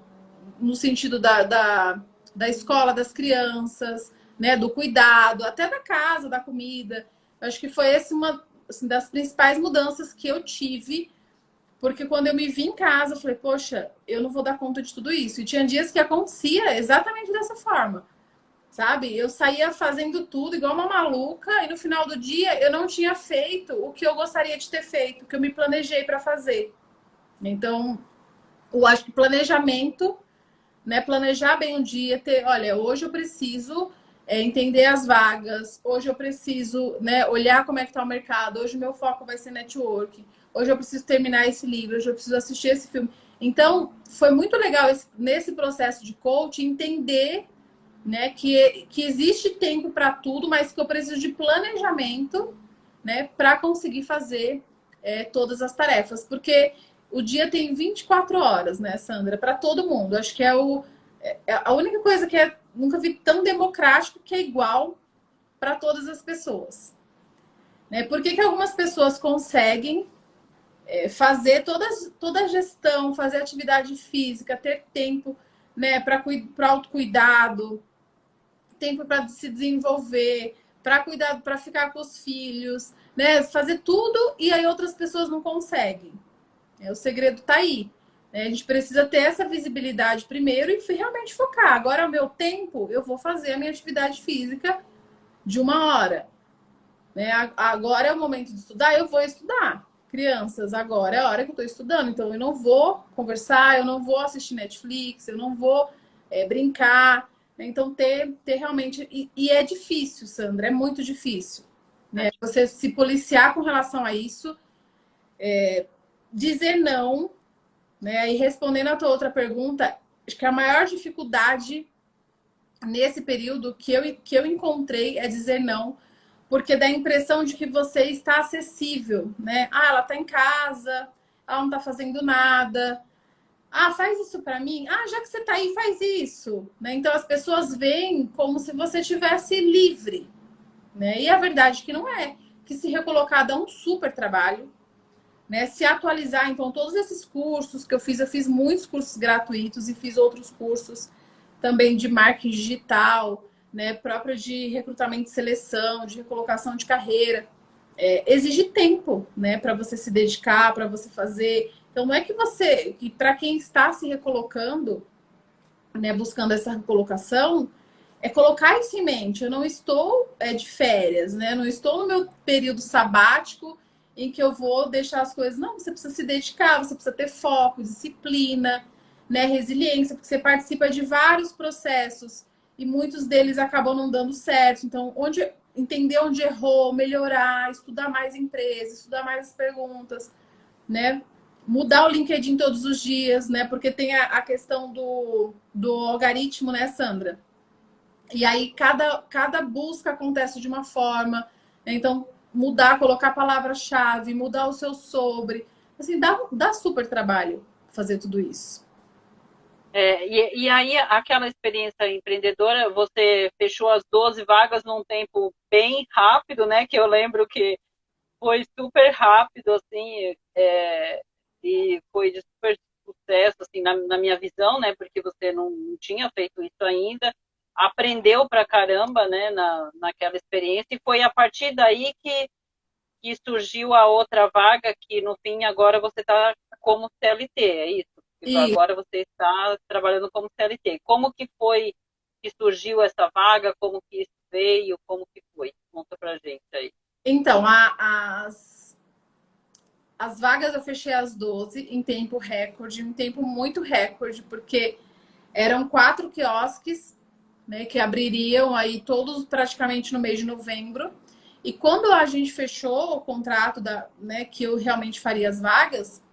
no sentido da escola, das crianças, né? Do cuidado, até da casa, da comida. Eu acho que foi essa uma assim, das principais mudanças que eu tive, porque quando eu me vi em casa, eu falei, poxa, eu não vou dar conta de tudo isso. E tinha dias que acontecia exatamente dessa forma. Sabe? Eu saía fazendo tudo igual uma maluca e no final do dia eu não tinha feito o que eu gostaria de ter feito, o que eu me planejei para fazer. Então, eu acho que planejamento, né? Planejar bem um dia, ter, olha, hoje eu preciso entender as vagas, hoje eu preciso, né, olhar como é que está o mercado, hoje o meu foco vai ser network, hoje eu preciso terminar esse livro, hoje eu preciso assistir esse filme. Então, foi muito legal nesse processo de coaching entender, né, que existe tempo para tudo, mas que eu preciso de planejamento, né, para conseguir fazer todas as tarefas. Porque o dia tem 24 horas, né, Sandra, para todo mundo. Acho que é a única coisa que nunca vi tão democrático que é igual para todas as pessoas. Né? Por que algumas pessoas conseguem fazer toda a gestão, fazer atividade física, ter tempo, né, para autocuidado, tempo para se desenvolver, para cuidar, para ficar com os filhos, né? Fazer tudo e aí outras pessoas não conseguem. O segredo está aí. Né? A gente precisa ter essa visibilidade primeiro e realmente focar. Agora é o meu tempo, eu vou fazer a minha atividade física de 1 hora. Né? Agora é o momento de estudar, eu vou estudar. Crianças, agora é a hora que eu estou estudando, então eu não vou conversar, eu não vou assistir Netflix, eu não vou brincar. Então, ter realmente. E é difícil, Sandra, é muito difícil. Né? Você se policiar com relação a isso, dizer não, né? E respondendo a tua outra pergunta, acho que a maior dificuldade nesse período que eu encontrei é dizer não, porque dá a impressão de que você está acessível, né? Ah, ela está em casa, ela não está fazendo nada. Ah, faz isso para mim. Ah, já que você está aí, faz isso. Né? Então as pessoas veem como se você estivesse livre. Né? E a verdade é que não é. Que se recolocar dá um super trabalho. Né? Se atualizar, então, todos esses cursos que eu fiz muitos cursos gratuitos e fiz outros cursos também de marketing digital, né? Próprio de recrutamento e seleção, de recolocação de carreira. Exige tempo, né? Para você se dedicar, para você fazer. Então, não é que para quem está se recolocando, né, buscando essa recolocação, é colocar isso em mente. Eu não estou de férias, né? Não estou no meu período sabático em que eu vou deixar as coisas. Não, você precisa se dedicar, você precisa ter foco, disciplina, né? Resiliência, porque você participa de vários processos e muitos deles acabam não dando certo. Então, entender onde errou, melhorar, estudar mais empresas, estudar mais as perguntas, né? Mudar o LinkedIn todos os dias, né? Porque tem a questão do algoritmo, né, Sandra? E aí cada busca acontece de uma forma. Né? Então, mudar, colocar a palavra-chave, mudar o seu sobre. Assim, dá super trabalho fazer tudo isso. E aí, aquela experiência empreendedora, você fechou as 12 vagas num tempo bem rápido, né? Que eu lembro que foi super rápido, assim, e foi de super sucesso, assim, na minha visão, né? Porque você não tinha feito isso ainda, aprendeu pra caramba, né? Naquela experiência, e foi a partir daí que surgiu a outra vaga, que no fim agora você está como CLT, é isso? E Agora você está trabalhando como CLT. Como que foi que surgiu essa vaga? Como que isso veio? Como que foi? Conta pra gente aí. então, as vagas eu fechei às 12 em tempo recorde, um tempo muito recorde, porque eram 4 quiosques, né, que abririam aí todos praticamente no mês de novembro. E quando a gente fechou o contrato né, que eu realmente faria as vagas,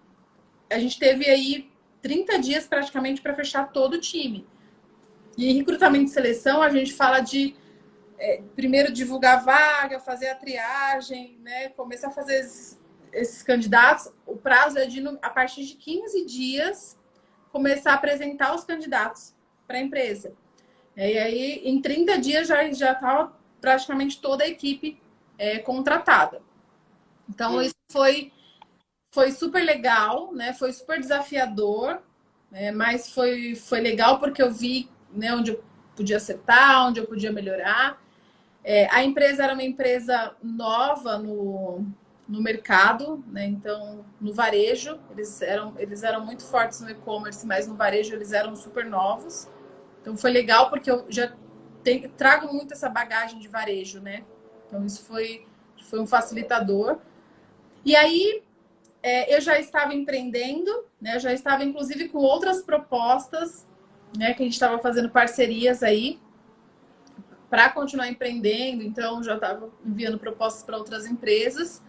a gente teve aí 30 dias praticamente para fechar todo o time. E em recrutamento e seleção, a gente fala de primeiro divulgar a vaga, fazer a triagem, né, começar a fazer esses candidatos. O prazo é de, a partir de 15 dias, começar a apresentar os candidatos para a empresa. E aí, em 30 dias, já estava praticamente toda a equipe contratada. Então, isso foi super legal, né? Foi super desafiador, né? Mas foi legal porque eu vi, né, onde eu podia acertar, onde eu podia melhorar. A empresa era uma empresa nova no mercado, né? Então, no varejo, eles eram muito fortes no e-commerce, mas no varejo eles eram super novos. Então, foi legal porque eu já trago muito essa bagagem de varejo, né? Então, isso foi um facilitador. E aí, eu já estava empreendendo, né? Eu já estava, inclusive, com outras propostas, né? Que a gente estava fazendo parcerias aí para continuar empreendendo. Então, já estava enviando propostas para outras empresas,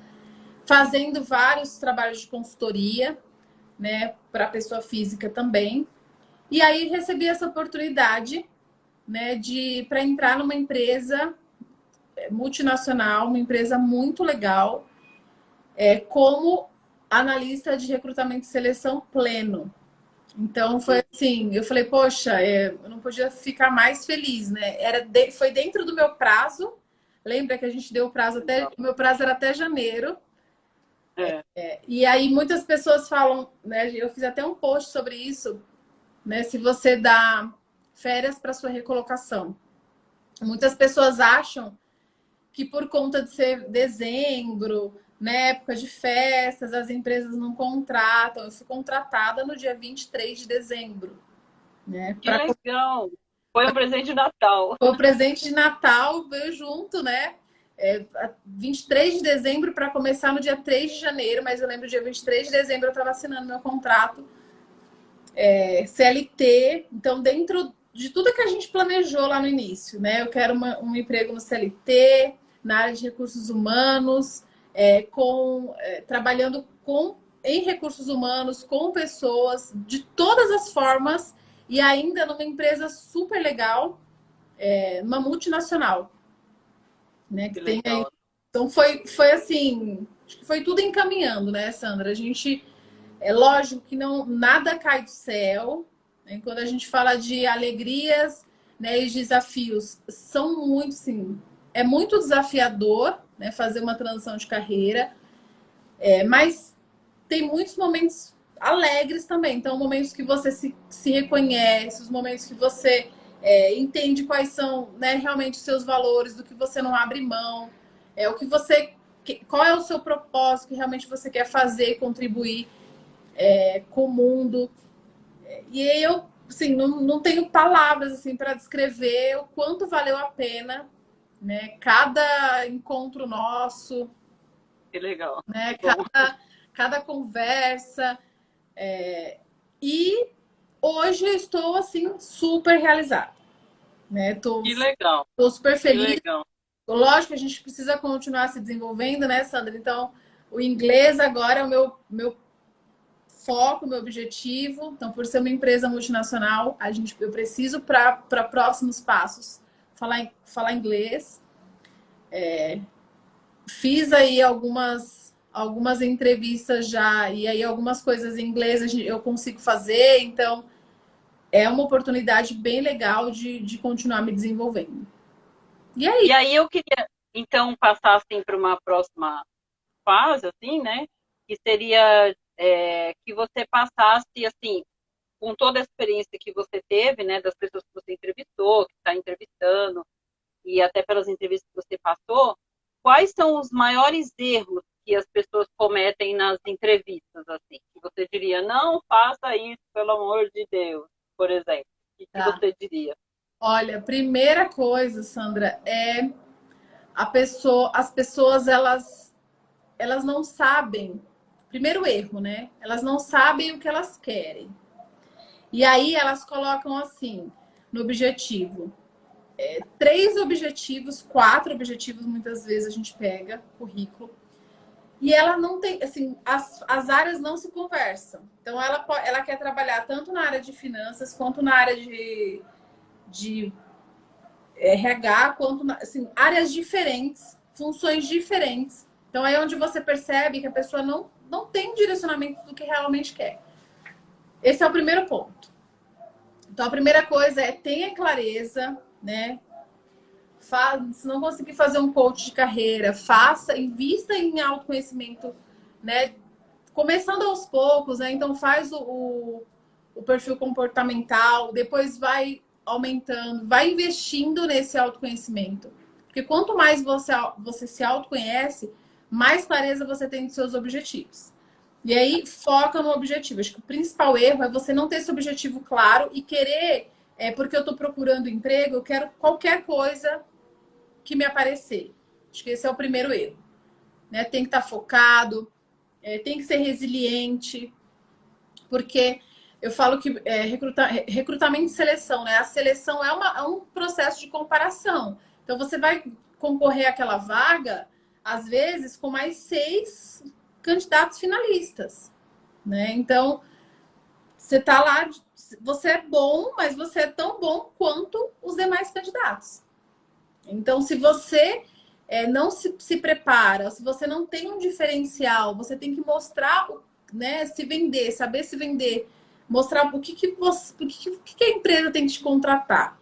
fazendo vários trabalhos de consultoria, né? Para pessoa física também. E aí, recebi essa oportunidade, né? Para entrar numa empresa multinacional, uma empresa muito legal, como analista de recrutamento e seleção pleno. Então foi assim, eu falei, poxa, eu não podia ficar mais feliz, né? Foi dentro do meu prazo. Lembra que a gente deu o prazo até, o meu prazo era até janeiro. É. E aí muitas pessoas falam, né? Eu fiz até um post sobre isso, né? Se você dá férias para sua recolocação. Muitas pessoas acham que por conta de ser dezembro, né, época de festas, as empresas não contratam. Eu fui contratada no dia 23 de dezembro, né? Que legal! Foi um presente de Natal. O presente de Natal veio junto, né? 23 de dezembro para começar no dia 3 de janeiro, mas eu lembro dia 23 de dezembro eu estava assinando meu contrato CLT. Então, dentro de tudo que a gente planejou lá no início, né? Eu quero um emprego no CLT, na área de recursos humanos, trabalhando em recursos humanos, com pessoas de todas as formas e ainda numa empresa super legal, uma multinacional, né? Que Que tem aí. legal. Então foi assim, acho que foi tudo encaminhando, né, Sandra? A gente lógico que não nada cai do céu, né? Quando a gente fala de alegrias, né, e desafios, são muito, sim, é muito desafiador, né, fazer uma transição de carreira, mas tem muitos momentos alegres também. Então, momentos que você se reconhece, os momentos que você entende quais são, né, realmente os seus valores, do que você não abre mão, o que você, qual é o seu propósito que realmente você quer fazer e contribuir com o mundo. E aí eu, assim, não tenho palavras assim para descrever o quanto valeu a pena, né? Cada encontro nosso, Que legal. né? Que bom. Cada conversa. E hoje eu estou assim super realizada, né? Que legal. Tô super Que feliz. legal. Lógico que a gente precisa continuar se desenvolvendo, né, Sandra? Então, o inglês agora é o meu foco, meu objetivo. Então, por ser uma empresa multinacional, eu preciso para próximos passos falar inglês. Fiz aí algumas entrevistas já, e aí algumas coisas em inglês eu consigo fazer, então é uma oportunidade bem legal de continuar me desenvolvendo. E aí? E aí eu queria, então, passar assim para uma próxima fase, assim, né? Que seria que você passasse, assim, com toda a experiência que você teve, né? Das pessoas que você entrevistou, que está entrevistando, e até pelas entrevistas que você passou, quais são os maiores erros que as pessoas cometem nas entrevistas, assim? Que você diria, não faça isso, pelo amor de Deus, por exemplo. O que Tá. você diria? Olha, primeira coisa, Sandra, é as pessoas elas não sabem. Primeiro erro, né? Elas não sabem o que elas querem. E aí elas colocam assim no objetivo. Três objetivos, quatro objetivos, muitas vezes a gente pega currículo. E ela não tem, assim, as áreas não se conversam. Então, ela quer trabalhar tanto na área de finanças, quanto na área de RH, quanto, assim, áreas diferentes, funções diferentes. Então, aí é onde você percebe que a pessoa não tem direcionamento do que realmente quer. Esse é o primeiro ponto. Então, a primeira coisa é tenha clareza, né? Se não conseguir fazer um coach de carreira, invista em autoconhecimento, né? Começando aos poucos, né? Então faz o perfil comportamental, depois vai aumentando, vai investindo nesse autoconhecimento. Porque quanto mais você se autoconhece, mais clareza você tem dos seus objetivos. E aí foca no objetivo. Acho que o principal erro é você não ter esse objetivo claro e querer, porque eu estou procurando emprego, eu quero qualquer coisa que me aparecer. Acho que esse é o primeiro erro. Né? Tem que estar focado, tem que ser resiliente, porque eu falo que recrutamento e seleção, né? A seleção é um processo de comparação. Então você vai concorrer àquela vaga, às vezes, com mais 6 candidatos finalistas. Né? Então, você está lá, você é bom, mas você é tão bom quanto os demais candidatos. Então, se você não se prepara, se você não tem um diferencial, você tem que mostrar, né, se vender, saber se vender, mostrar o que a empresa tem que te contratar,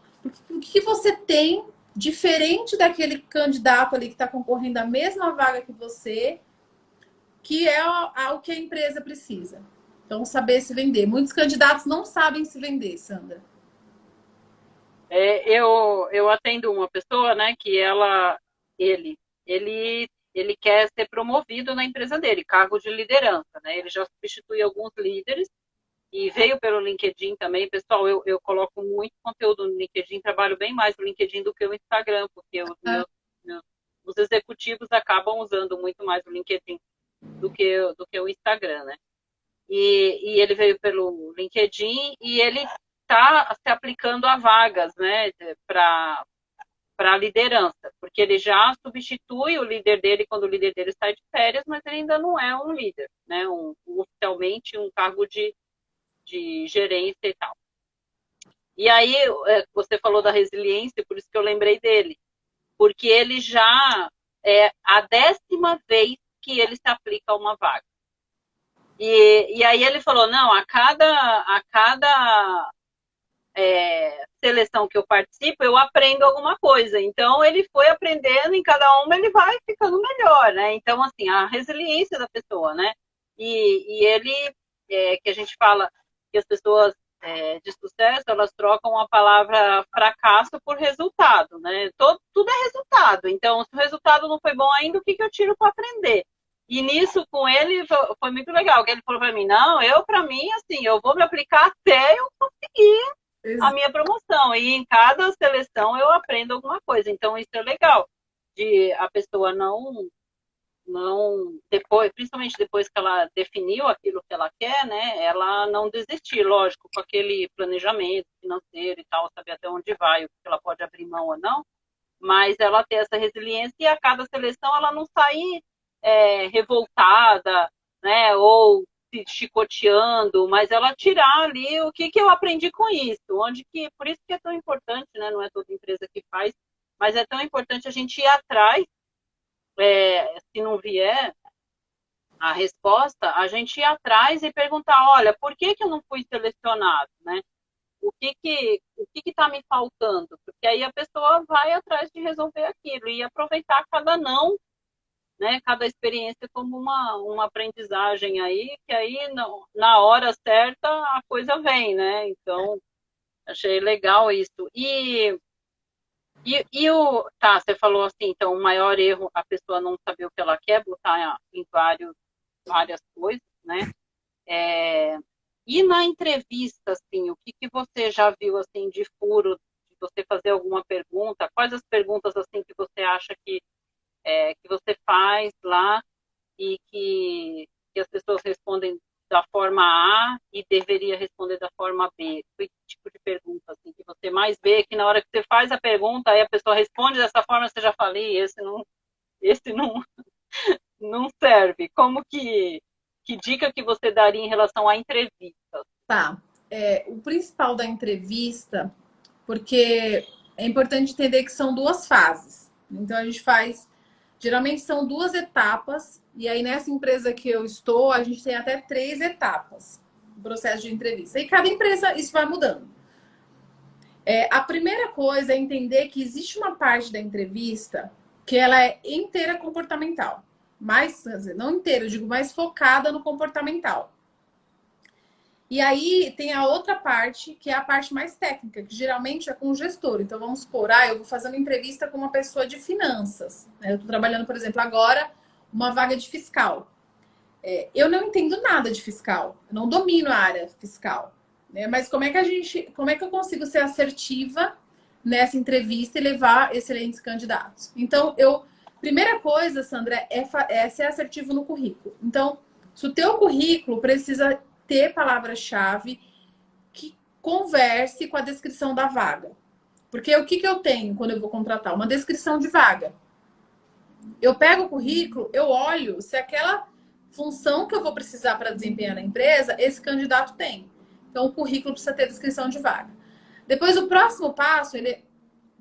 o que você tem diferente daquele candidato ali que está concorrendo à mesma vaga que você, que é o que a empresa precisa. Então, saber se vender. Muitos candidatos não sabem se vender, Sandra. Eu atendo uma pessoa, né, que ele, ele quer ser promovido na empresa dele, cargo de liderança, né? Ele já substitui alguns líderes e veio pelo LinkedIn também. Pessoal, eu coloco muito conteúdo no LinkedIn, trabalho bem mais no LinkedIn do que o Instagram, porque os executivos acabam usando muito mais o LinkedIn do que o Instagram, né? E ele veio pelo LinkedIn e ele está se aplicando a vagas, né, para liderança, porque ele já substitui o líder dele quando o líder dele sai de férias, mas ele ainda não é um líder, né, oficialmente um cargo de gerência e tal. E aí, você falou da resiliência, por isso que eu lembrei dele, porque ele já é a 10ª vez que ele se aplica a uma vaga. E aí ele falou, não, a cada seleção que eu participo, eu aprendo alguma coisa. Então, ele foi aprendendo, em cada uma ele vai ficando melhor, né? Então, assim, a resiliência da pessoa, né? E ele, que a gente fala que as pessoas de sucesso, elas trocam a palavra fracasso por resultado, né? Tudo é resultado. Então, se o resultado não foi bom ainda, o que eu tiro para aprender? E nisso, com ele, foi muito legal, que ele falou para mim, não, para mim, assim, eu vou me aplicar até eu conseguir a minha promoção. E em cada seleção eu aprendo alguma coisa. Então isso é legal. De a pessoa não depois, principalmente depois que ela definiu aquilo que ela quer, né? Ela não desistir, lógico, com aquele planejamento financeiro e tal, saber até onde vai, o que ela pode abrir mão ou não. Mas ela ter essa resiliência e a cada seleção ela não sair revoltada, né? Ou se chicoteando, mas ela tirar ali o que eu aprendi com isso, por isso que é tão importante, né? Não é toda empresa que faz, mas é tão importante a gente ir atrás, se não vier a resposta, a gente ir atrás e perguntar, olha, por que eu não fui selecionado, né? O que está me faltando? Porque aí a pessoa vai atrás de resolver aquilo e aproveitar cada não, né, cada experiência como uma aprendizagem aí, que aí na hora certa a coisa vem, né? Então, achei legal isso. E Tá, você falou assim, então o maior erro a pessoa não saber o que ela quer, botar em várias coisas, né? É, e na entrevista, assim, o que que você já viu assim de furo, de você fazer alguma pergunta? Quais as perguntas assim que você acha que você faz lá e que as pessoas respondem da forma A e deveria responder da forma B? Que tipo de pergunta assim, que você mais vê que na hora que você faz a pergunta aí a pessoa responde dessa forma, você já falei, esse não serve. Que dica que você daria em relação à entrevista? Tá. O principal da entrevista, porque é importante entender que são duas fases. Então a gente faz, geralmente são duas etapas, e aí nessa empresa que eu estou, a gente tem até 3 etapas do processo de entrevista. E cada empresa isso vai mudando. A primeira coisa é entender que existe uma parte da entrevista que ela é inteira comportamental. Mais, quer dizer, não inteira, eu digo mais focada no comportamental. E aí tem a outra parte, que é a parte mais técnica, que geralmente é com o gestor. Então vamos supor, eu vou fazer uma entrevista com uma pessoa de finanças. Né? Eu estou trabalhando, por exemplo, agora uma vaga de fiscal. Eu não entendo nada de fiscal, eu não domino a área fiscal. Né? Mas como é que eu consigo ser assertiva nessa entrevista e levar excelentes candidatos? Então, primeira coisa, Sandra, é ser assertivo no currículo. Então, se o teu currículo precisa ter palavra-chave que converse com a descrição da vaga. Porque o que eu tenho quando eu vou contratar? Uma descrição de vaga. Eu pego o currículo, eu olho se aquela função que eu vou precisar para desempenhar na empresa, esse candidato tem. Então, o currículo precisa ter descrição de vaga. Depois, o próximo passo, ele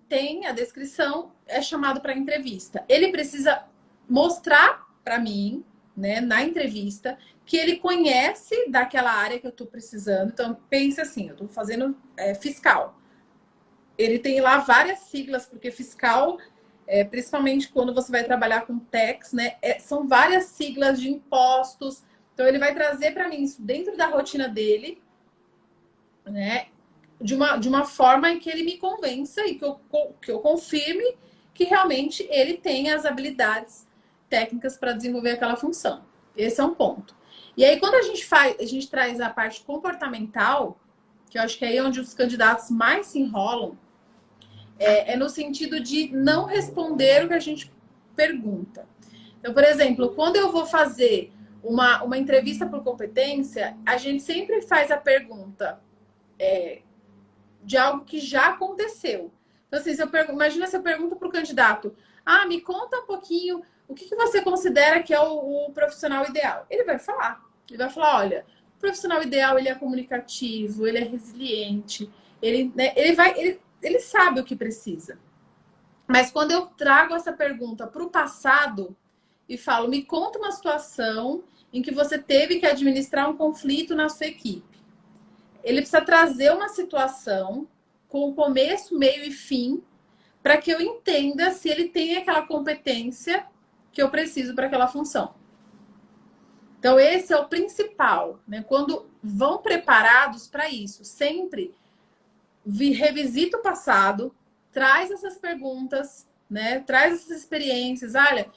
tem a descrição, é chamado para entrevista. Ele precisa mostrar para mim, né, na entrevista, que ele conhece daquela área que eu estou precisando. Então, pense assim, eu estou fazendo fiscal. Ele tem lá várias siglas, porque fiscal, principalmente quando você vai trabalhar com tax, né, são várias siglas de impostos. Então, ele vai trazer para mim isso dentro da rotina dele, né, de uma forma em que ele me convença e que eu confirme que realmente ele tem as habilidades técnicas para desenvolver aquela função. Esse é um ponto. E aí, quando a gente traz a parte comportamental, que eu acho que é aí onde os candidatos mais se enrolam, no sentido de não responder o que a gente pergunta. Então, por exemplo, quando eu vou fazer uma entrevista por competência, a gente sempre faz a pergunta de algo que já aconteceu. Então, assim, imagina se eu pergunto para o candidato, me conta um pouquinho, o que você considera que é o profissional ideal? Ele vai falar, olha, o profissional ideal, ele é comunicativo, ele é resiliente, ele sabe o que precisa. Mas quando eu trago essa pergunta para o passado e falo, me conta uma situação em que você teve que administrar um conflito na sua equipe. Ele precisa trazer uma situação com começo, meio e fim para que eu entenda se ele tem aquela competência que eu preciso para aquela função. Então, esse é o principal, né? Quando vão preparados para isso, sempre revisita o passado, traz essas perguntas, né? Traz essas experiências. Olha,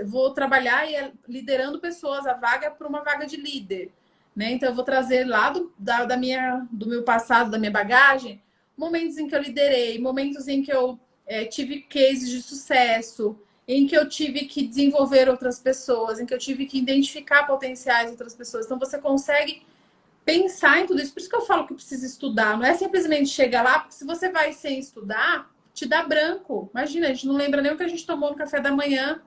vou trabalhar liderando pessoas, a vaga é para uma vaga de líder. Né? Então, eu vou trazer lá do meu passado, da minha bagagem, momentos em que eu liderei, momentos em que eu tive cases de sucesso, em que eu tive que desenvolver outras pessoas, em que eu tive que identificar potenciais de outras pessoas. Então, você consegue pensar em tudo isso. Por isso que eu falo que precisa estudar. Não é simplesmente chegar lá, porque se você vai sem estudar, te dá branco. Imagina, a gente não lembra nem o que a gente tomou no café da manhã.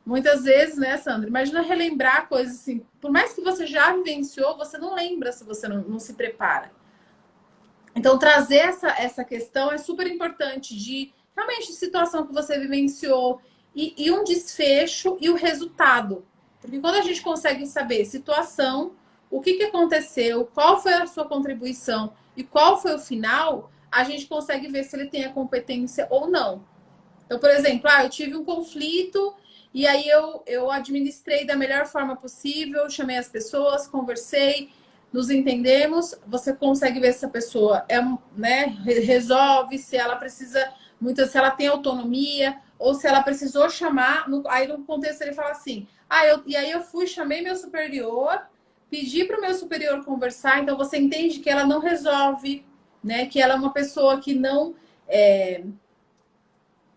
Muitas vezes, né, Sandra? Imagina relembrar coisas assim. Por mais que você já vivenciou, você não lembra se você não se prepara. Então, trazer essa questão é super importante de realmente situação que você vivenciou e um desfecho e o resultado. Porque quando a gente consegue saber situação, o que aconteceu, qual foi a sua contribuição e qual foi o final, a gente consegue ver se ele tem a competência ou não. Então, por exemplo, eu tive um conflito e aí eu administrei da melhor forma possível, chamei as pessoas, conversei, nos entendemos, você consegue ver se essa pessoa resolve, se ela precisa muitas se ela tem autonomia, ou se ela precisou chamar, aí no contexto ele fala assim, e aí eu fui, chamei meu superior, pedi para o meu superior conversar, então você entende que ela não resolve, né? Que ela é uma pessoa que não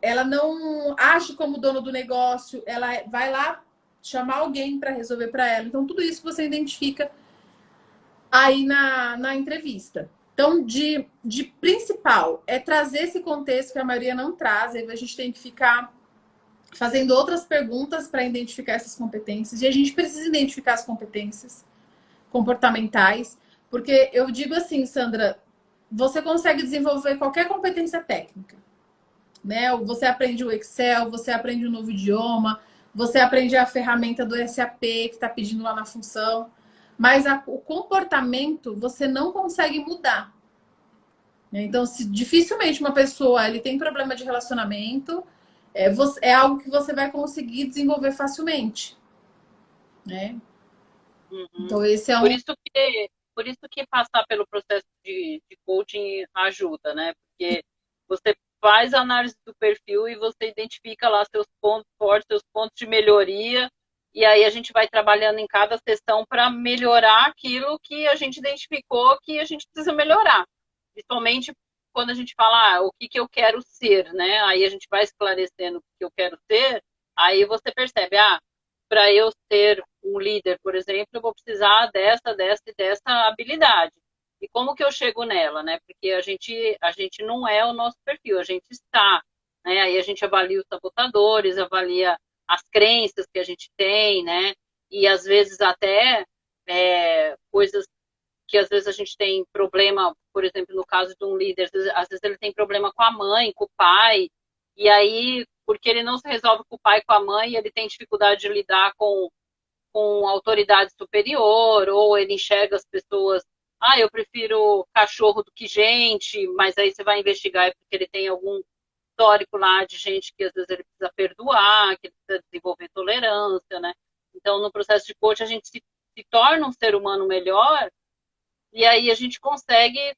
ela não age como dono do negócio, ela vai lá chamar alguém para resolver para ela. Então, tudo isso você identifica aí na entrevista. Então, de principal é trazer esse contexto que a maioria não traz, aí a gente tem que ficar fazendo outras perguntas para identificar essas competências. E a gente precisa identificar as competências comportamentais, porque eu digo assim, Sandra, você consegue desenvolver qualquer competência técnica, né? Você aprende o Excel, você aprende um novo idioma, você aprende a ferramenta do SAP que está pedindo lá na função, mas o comportamento você não consegue mudar. Então, se dificilmente uma pessoa ele tem problema de relacionamento, é algo que você vai conseguir desenvolver facilmente, né? Uhum. Então, esse é Por um. isso por isso que passar pelo processo de coaching ajuda, né? Porque você faz a análise do perfil e você identifica lá seus pontos fortes, seus pontos de melhoria, e aí a gente vai trabalhando em cada sessão para melhorar aquilo que a gente identificou que a gente precisa melhorar. Principalmente quando a gente fala o que eu quero ser, né? Aí a gente vai esclarecendo o que eu quero ser, aí você percebe, para eu ser um líder, por exemplo, eu vou precisar dessa e dessa habilidade. E como que eu chego nela, né? Porque a gente não é o nosso perfil, a gente está, né? Aí a gente avalia os sabotadores, avalia as crenças que a gente tem, né? E às vezes até coisas que às vezes a gente tem problema, por exemplo, no caso de um líder, às vezes ele tem problema com a mãe, com o pai, e aí, porque ele não se resolve com o pai e com a mãe, ele tem dificuldade de lidar com autoridade superior, ou ele enxerga as pessoas, eu prefiro cachorro do que gente, mas aí você vai investigar é porque ele tem algum histórico lá de gente que às vezes ele precisa perdoar, que ele precisa desenvolver tolerância, né? Então, no processo de coach, a gente se torna um ser humano melhor, e aí a gente consegue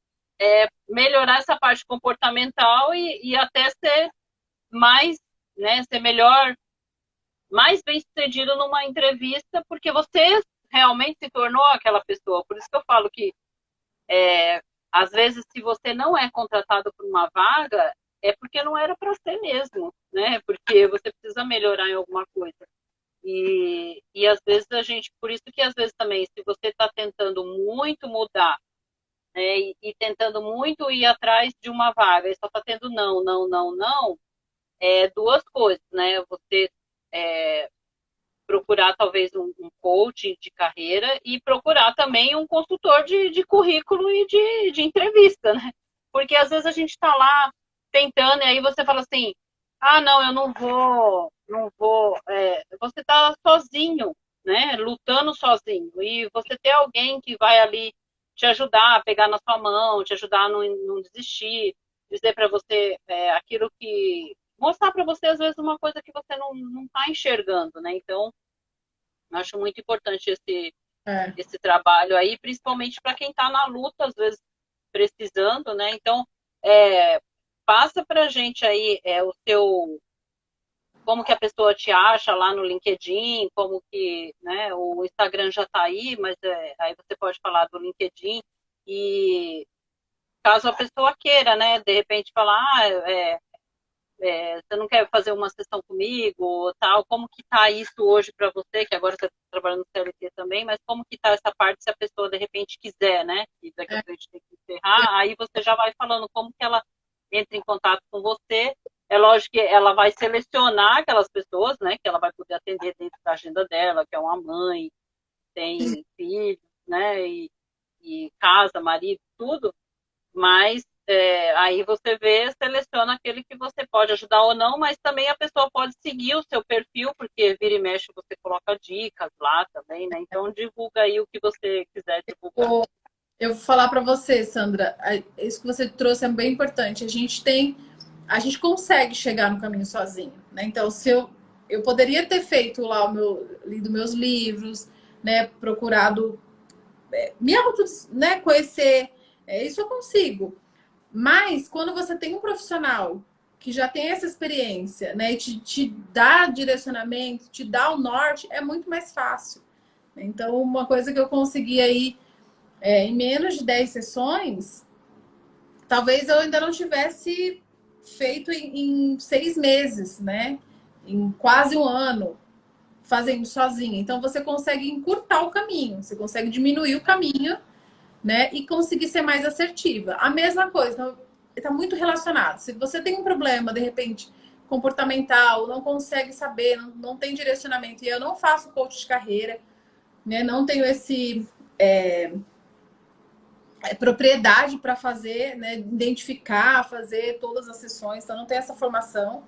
melhorar essa parte comportamental e até ser mais, né, ser melhor, mais bem sucedido numa entrevista, porque você realmente se tornou aquela pessoa. Por isso que eu falo que, às vezes, se você não é contratado por uma vaga, é porque não era para ser mesmo, né? Porque você precisa melhorar em alguma coisa. E às vezes por isso que às vezes também, se você está tentando muito mudar, né, e tentando muito ir atrás de uma vaga, e só está tendo não, não, não, não, duas coisas, né? Você procurar talvez um coach de carreira e procurar também um consultor de currículo e de entrevista, né? Porque às vezes a gente está lá tentando e aí você fala assim, não, eu não vou, você está sozinho, né? Lutando sozinho e você ter alguém que vai ali te ajudar a pegar na sua mão, te ajudar a não desistir, dizer para você aquilo que mostrar para você às vezes uma coisa que você não está enxergando, né? Então acho muito importante É. esse trabalho aí, principalmente para quem está na luta, às vezes precisando, né? Então, passa para a gente aí o seu, como que a pessoa te acha lá no LinkedIn, como que, né? O Instagram já está aí, mas aí você pode falar do LinkedIn e caso a pessoa queira, né? De repente falar, você não quer fazer uma sessão comigo ou tal? Como que tá isso hoje para você, que agora você está trabalhando no CLT também, mas como que tá essa parte se a pessoa de repente quiser, né? E daqui a É. frente tem que encerrar, aí você já vai falando como que ela entra em contato com você. É lógico que ela vai selecionar aquelas pessoas, né? Que ela vai poder atender dentro da agenda dela, que é uma mãe, tem filhos, né? E casa, marido, tudo. Mas aí você vê, seleciona aquele que você pode ajudar ou não, mas também a pessoa pode seguir o seu perfil, porque vira e mexe você coloca dicas lá também, né? Então divulga aí o que você quiser divulgar. Eu vou falar para você, Sandra, isso que você trouxe é bem importante. A gente consegue chegar no caminho sozinho, né? Então, se eu poderia ter feito lá lido meus livros, né? Procurado né? Conhecer, isso eu consigo. Mas quando você tem um profissional que já tem essa experiência, né, e te dá direcionamento, te dá o norte, é muito mais fácil. Então, uma coisa que eu consegui aí em menos de 10 sessões, talvez eu ainda não tivesse feito em 6 meses, né? Em quase um ano, fazendo sozinha. Então, você consegue encurtar o caminho, você consegue diminuir o caminho, né? E conseguir ser mais assertiva. A mesma coisa, então, está muito relacionado. Se você tem um problema, de repente, comportamental, não consegue saber, não tem direcionamento, e eu não faço coach de carreira, né? Não tenho esse propriedade para fazer, né? Identificar, fazer todas as sessões, então não tem essa formação.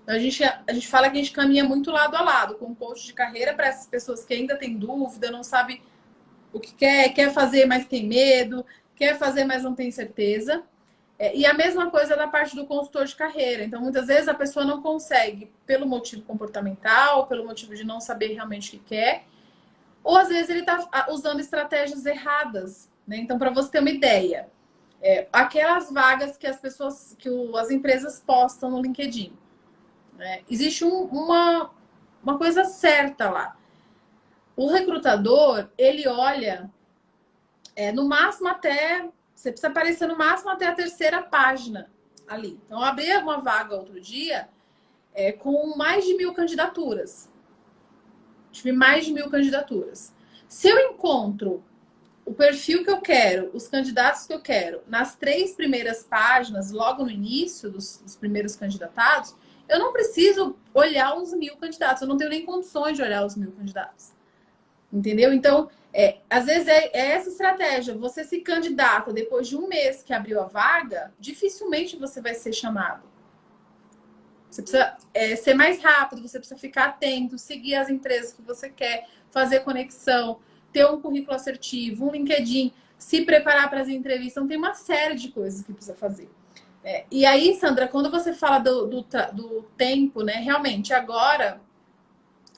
Então, a gente fala que a gente caminha muito lado a lado com o coach de carreira para essas pessoas que ainda têm dúvida, não sabe o que quer fazer, mas tem medo, quer fazer, mas não tem certeza. E a mesma coisa da parte do consultor de carreira. Então, muitas vezes a pessoa não consegue, pelo motivo comportamental, pelo motivo de não saber realmente o que quer, ou às vezes ele está usando estratégias erradas, né? Então, para você ter uma ideia, aquelas vagas que as pessoas, as empresas postam no LinkedIn, né? Existe uma coisa certa lá. O recrutador, ele olha no máximo até. Você precisa aparecer no máximo até a terceira página ali. Então, eu abri uma vaga outro dia com mais de 1.000 candidaturas. Tive mais de 1.000 candidaturas. Se eu encontro o perfil que eu quero, os candidatos que eu quero, nas 3 primeiras páginas, logo no início dos primeiros candidatados, eu não preciso olhar os 1.000 candidatos. Eu não tenho nem condições de olhar os 1.000 candidatos. Entendeu? Então, às vezes é essa estratégia. Você se candidata depois de um mês que abriu a vaga, dificilmente você vai ser chamado. Você precisa ser mais rápido, você precisa ficar atento, seguir as empresas que você quer, fazer conexão, ter um currículo assertivo, um LinkedIn, se preparar para as entrevistas. Então, tem uma série de coisas que precisa fazer. E aí, Sandra, quando você fala do tempo, né? Realmente, agora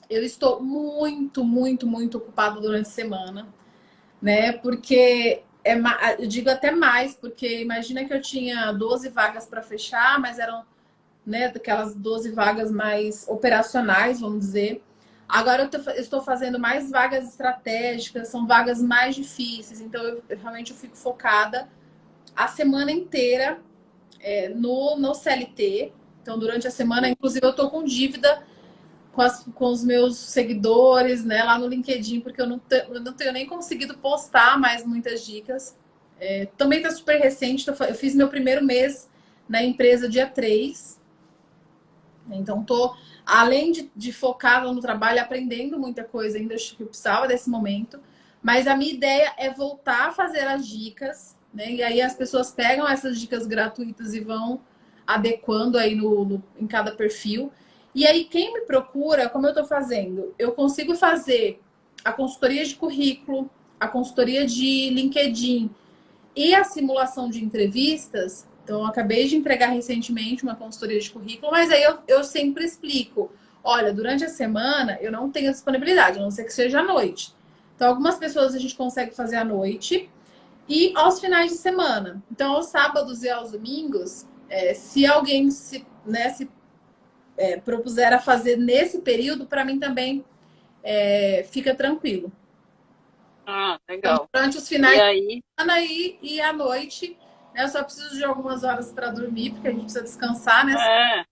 eu estou muito, muito, muito ocupada durante a semana, né? Porque eu digo até mais, porque imagina que eu tinha 12 vagas para fechar, mas eram, né, daquelas 12 vagas mais operacionais, vamos dizer. Agora eu estou fazendo mais vagas estratégicas, são vagas mais difíceis, então eu realmente fico focada a semana inteira no CLT. Então, durante a semana, inclusive, eu estou com dívida com os meus seguidores, né, lá no LinkedIn, porque eu não tenho nem conseguido postar mais muitas dicas. Também está super recente, eu fiz meu primeiro mês na empresa dia 3. Então, além de focar no trabalho, aprendendo muita coisa ainda, acho que eu precisava desse momento. Mas a minha ideia é voltar a fazer as dicas, né? E aí as pessoas pegam essas dicas gratuitas e vão adequando aí em cada perfil. E aí, quem me procura, como eu estou fazendo? Eu consigo fazer a consultoria de currículo, a consultoria de LinkedIn e a simulação de entrevistas. Então, eu acabei de entregar recentemente uma consultoria de currículo, mas aí eu sempre explico. Olha, durante a semana eu não tenho disponibilidade, a não ser que seja à noite. Então, algumas pessoas a gente consegue fazer à noite e aos finais de semana. Então, aos sábados e aos domingos, se alguém se propuser a fazer nesse período, para mim também fica tranquilo. Ah, Então, legal. durante os E finais de aí, semana e à noite, né, eu só preciso de algumas horas para dormir, porque a gente precisa descansar, né?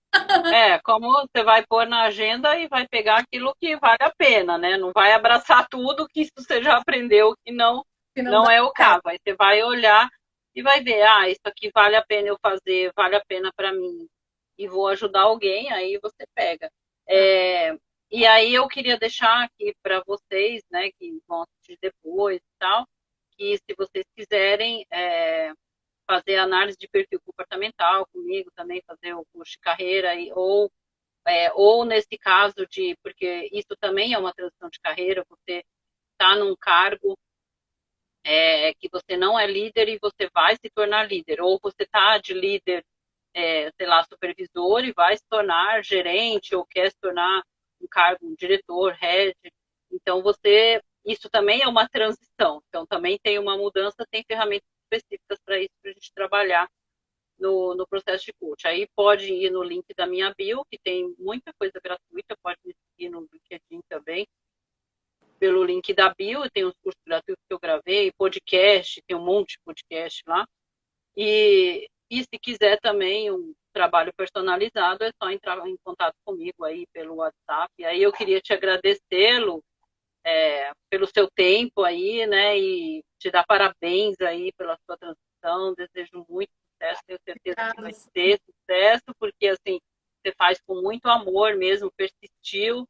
como você vai pôr na agenda e vai pegar aquilo que vale a pena, né? Não vai abraçar tudo que você já aprendeu que Que não dá não é o certo. caso. Aí você vai olhar e vai ver, isso aqui vale a pena eu fazer, vale a pena para mim e vou ajudar alguém, aí você pega. É, e aí eu queria deixar aqui para vocês, né, que vão assistir depois e tal, que se vocês quiserem fazer análise de perfil comportamental comigo também, fazer o curso de carreira, ou nesse caso porque isso também é uma transição de carreira, você está num cargo que você não é líder e você vai se tornar líder, ou você está de líder, sei lá, supervisor e vai se tornar gerente, ou quer se tornar um cargo, um diretor, head. Então, isso também é uma transição. Então, também tem uma mudança, tem ferramentas específicas para isso, para a gente trabalhar no processo de coach. Aí pode ir no link da minha bio, que tem muita coisa gratuita, pode me seguir no LinkedIn também, pelo link da bio, tem os cursos gratuitos que eu gravei, podcast, tem um monte de podcast lá. E se quiser também um trabalho personalizado, é só entrar em contato comigo aí pelo WhatsApp. E aí eu queria te agradecê-lo pelo seu tempo aí, né? E te dar parabéns aí pela sua transição. Desejo muito sucesso, tenho certeza que vai ter sucesso, porque assim, você faz com muito amor mesmo, persistiu.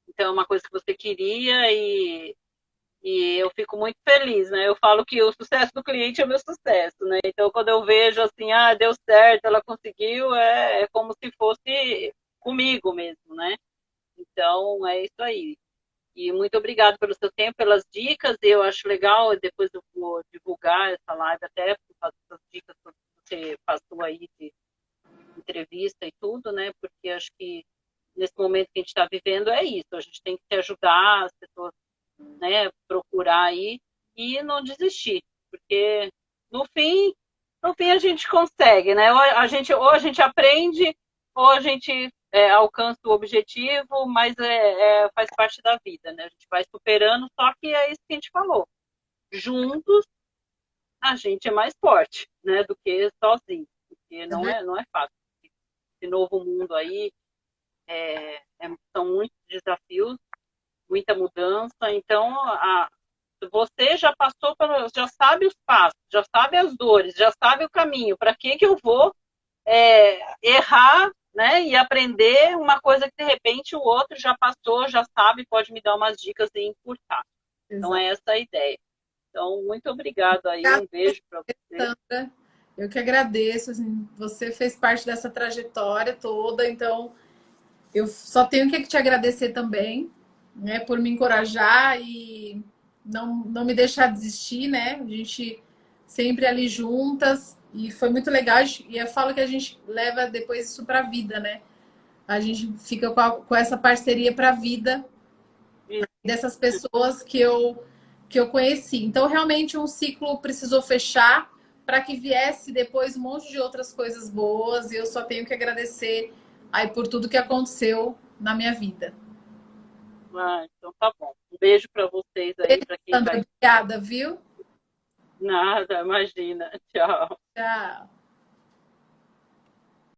Então é uma coisa que você queria e eu fico muito feliz, né? Eu falo que o sucesso do cliente é o meu sucesso, né? Então, quando eu vejo assim, deu certo, ela conseguiu, é como se fosse comigo mesmo, né? Então, é isso aí. E muito obrigado pelo seu tempo, pelas dicas. Eu acho legal, depois eu vou divulgar essa live até por causa das dicas que você passou aí de entrevista e tudo, né? Porque acho que nesse momento que a gente está vivendo é isso. A gente tem que se ajudar, as pessoas, né, procurar aí e não desistir, porque no fim, no fim a gente consegue, né? Ou a gente aprende, ou a gente alcança o objetivo, mas faz parte da vida, né? A gente vai superando, só que é isso que a gente falou. Juntos a gente é mais forte, né, do que sozinho, porque não é fácil. Esse novo mundo aí são muitos desafios, muita mudança, então você já passou já sabe os passos, já sabe as dores, já sabe o caminho. Para que eu vou errar, né, e aprender uma coisa que de repente o outro já passou, já sabe, pode me dar umas dicas e encurtar. Então é essa a ideia. Então, muito obrigado aí, um beijo para você. Sandra, eu que agradeço, assim, você fez parte dessa trajetória toda, então eu só tenho que te agradecer também, né, por me encorajar e não me deixar desistir, né? A gente sempre ali juntas e foi muito legal. E eu falo que a gente leva depois isso para a vida, né? A gente fica com essa parceria para a vida dessas pessoas que eu conheci. Então, realmente, um ciclo precisou fechar para que viesse depois um monte de outras coisas boas. E eu só tenho que agradecer aí por tudo que aconteceu na minha vida. Então tá bom. Um beijo para vocês aí, para quem Sandra, vai. obrigada, viu? Nada, imagina. Tchau. Tchau.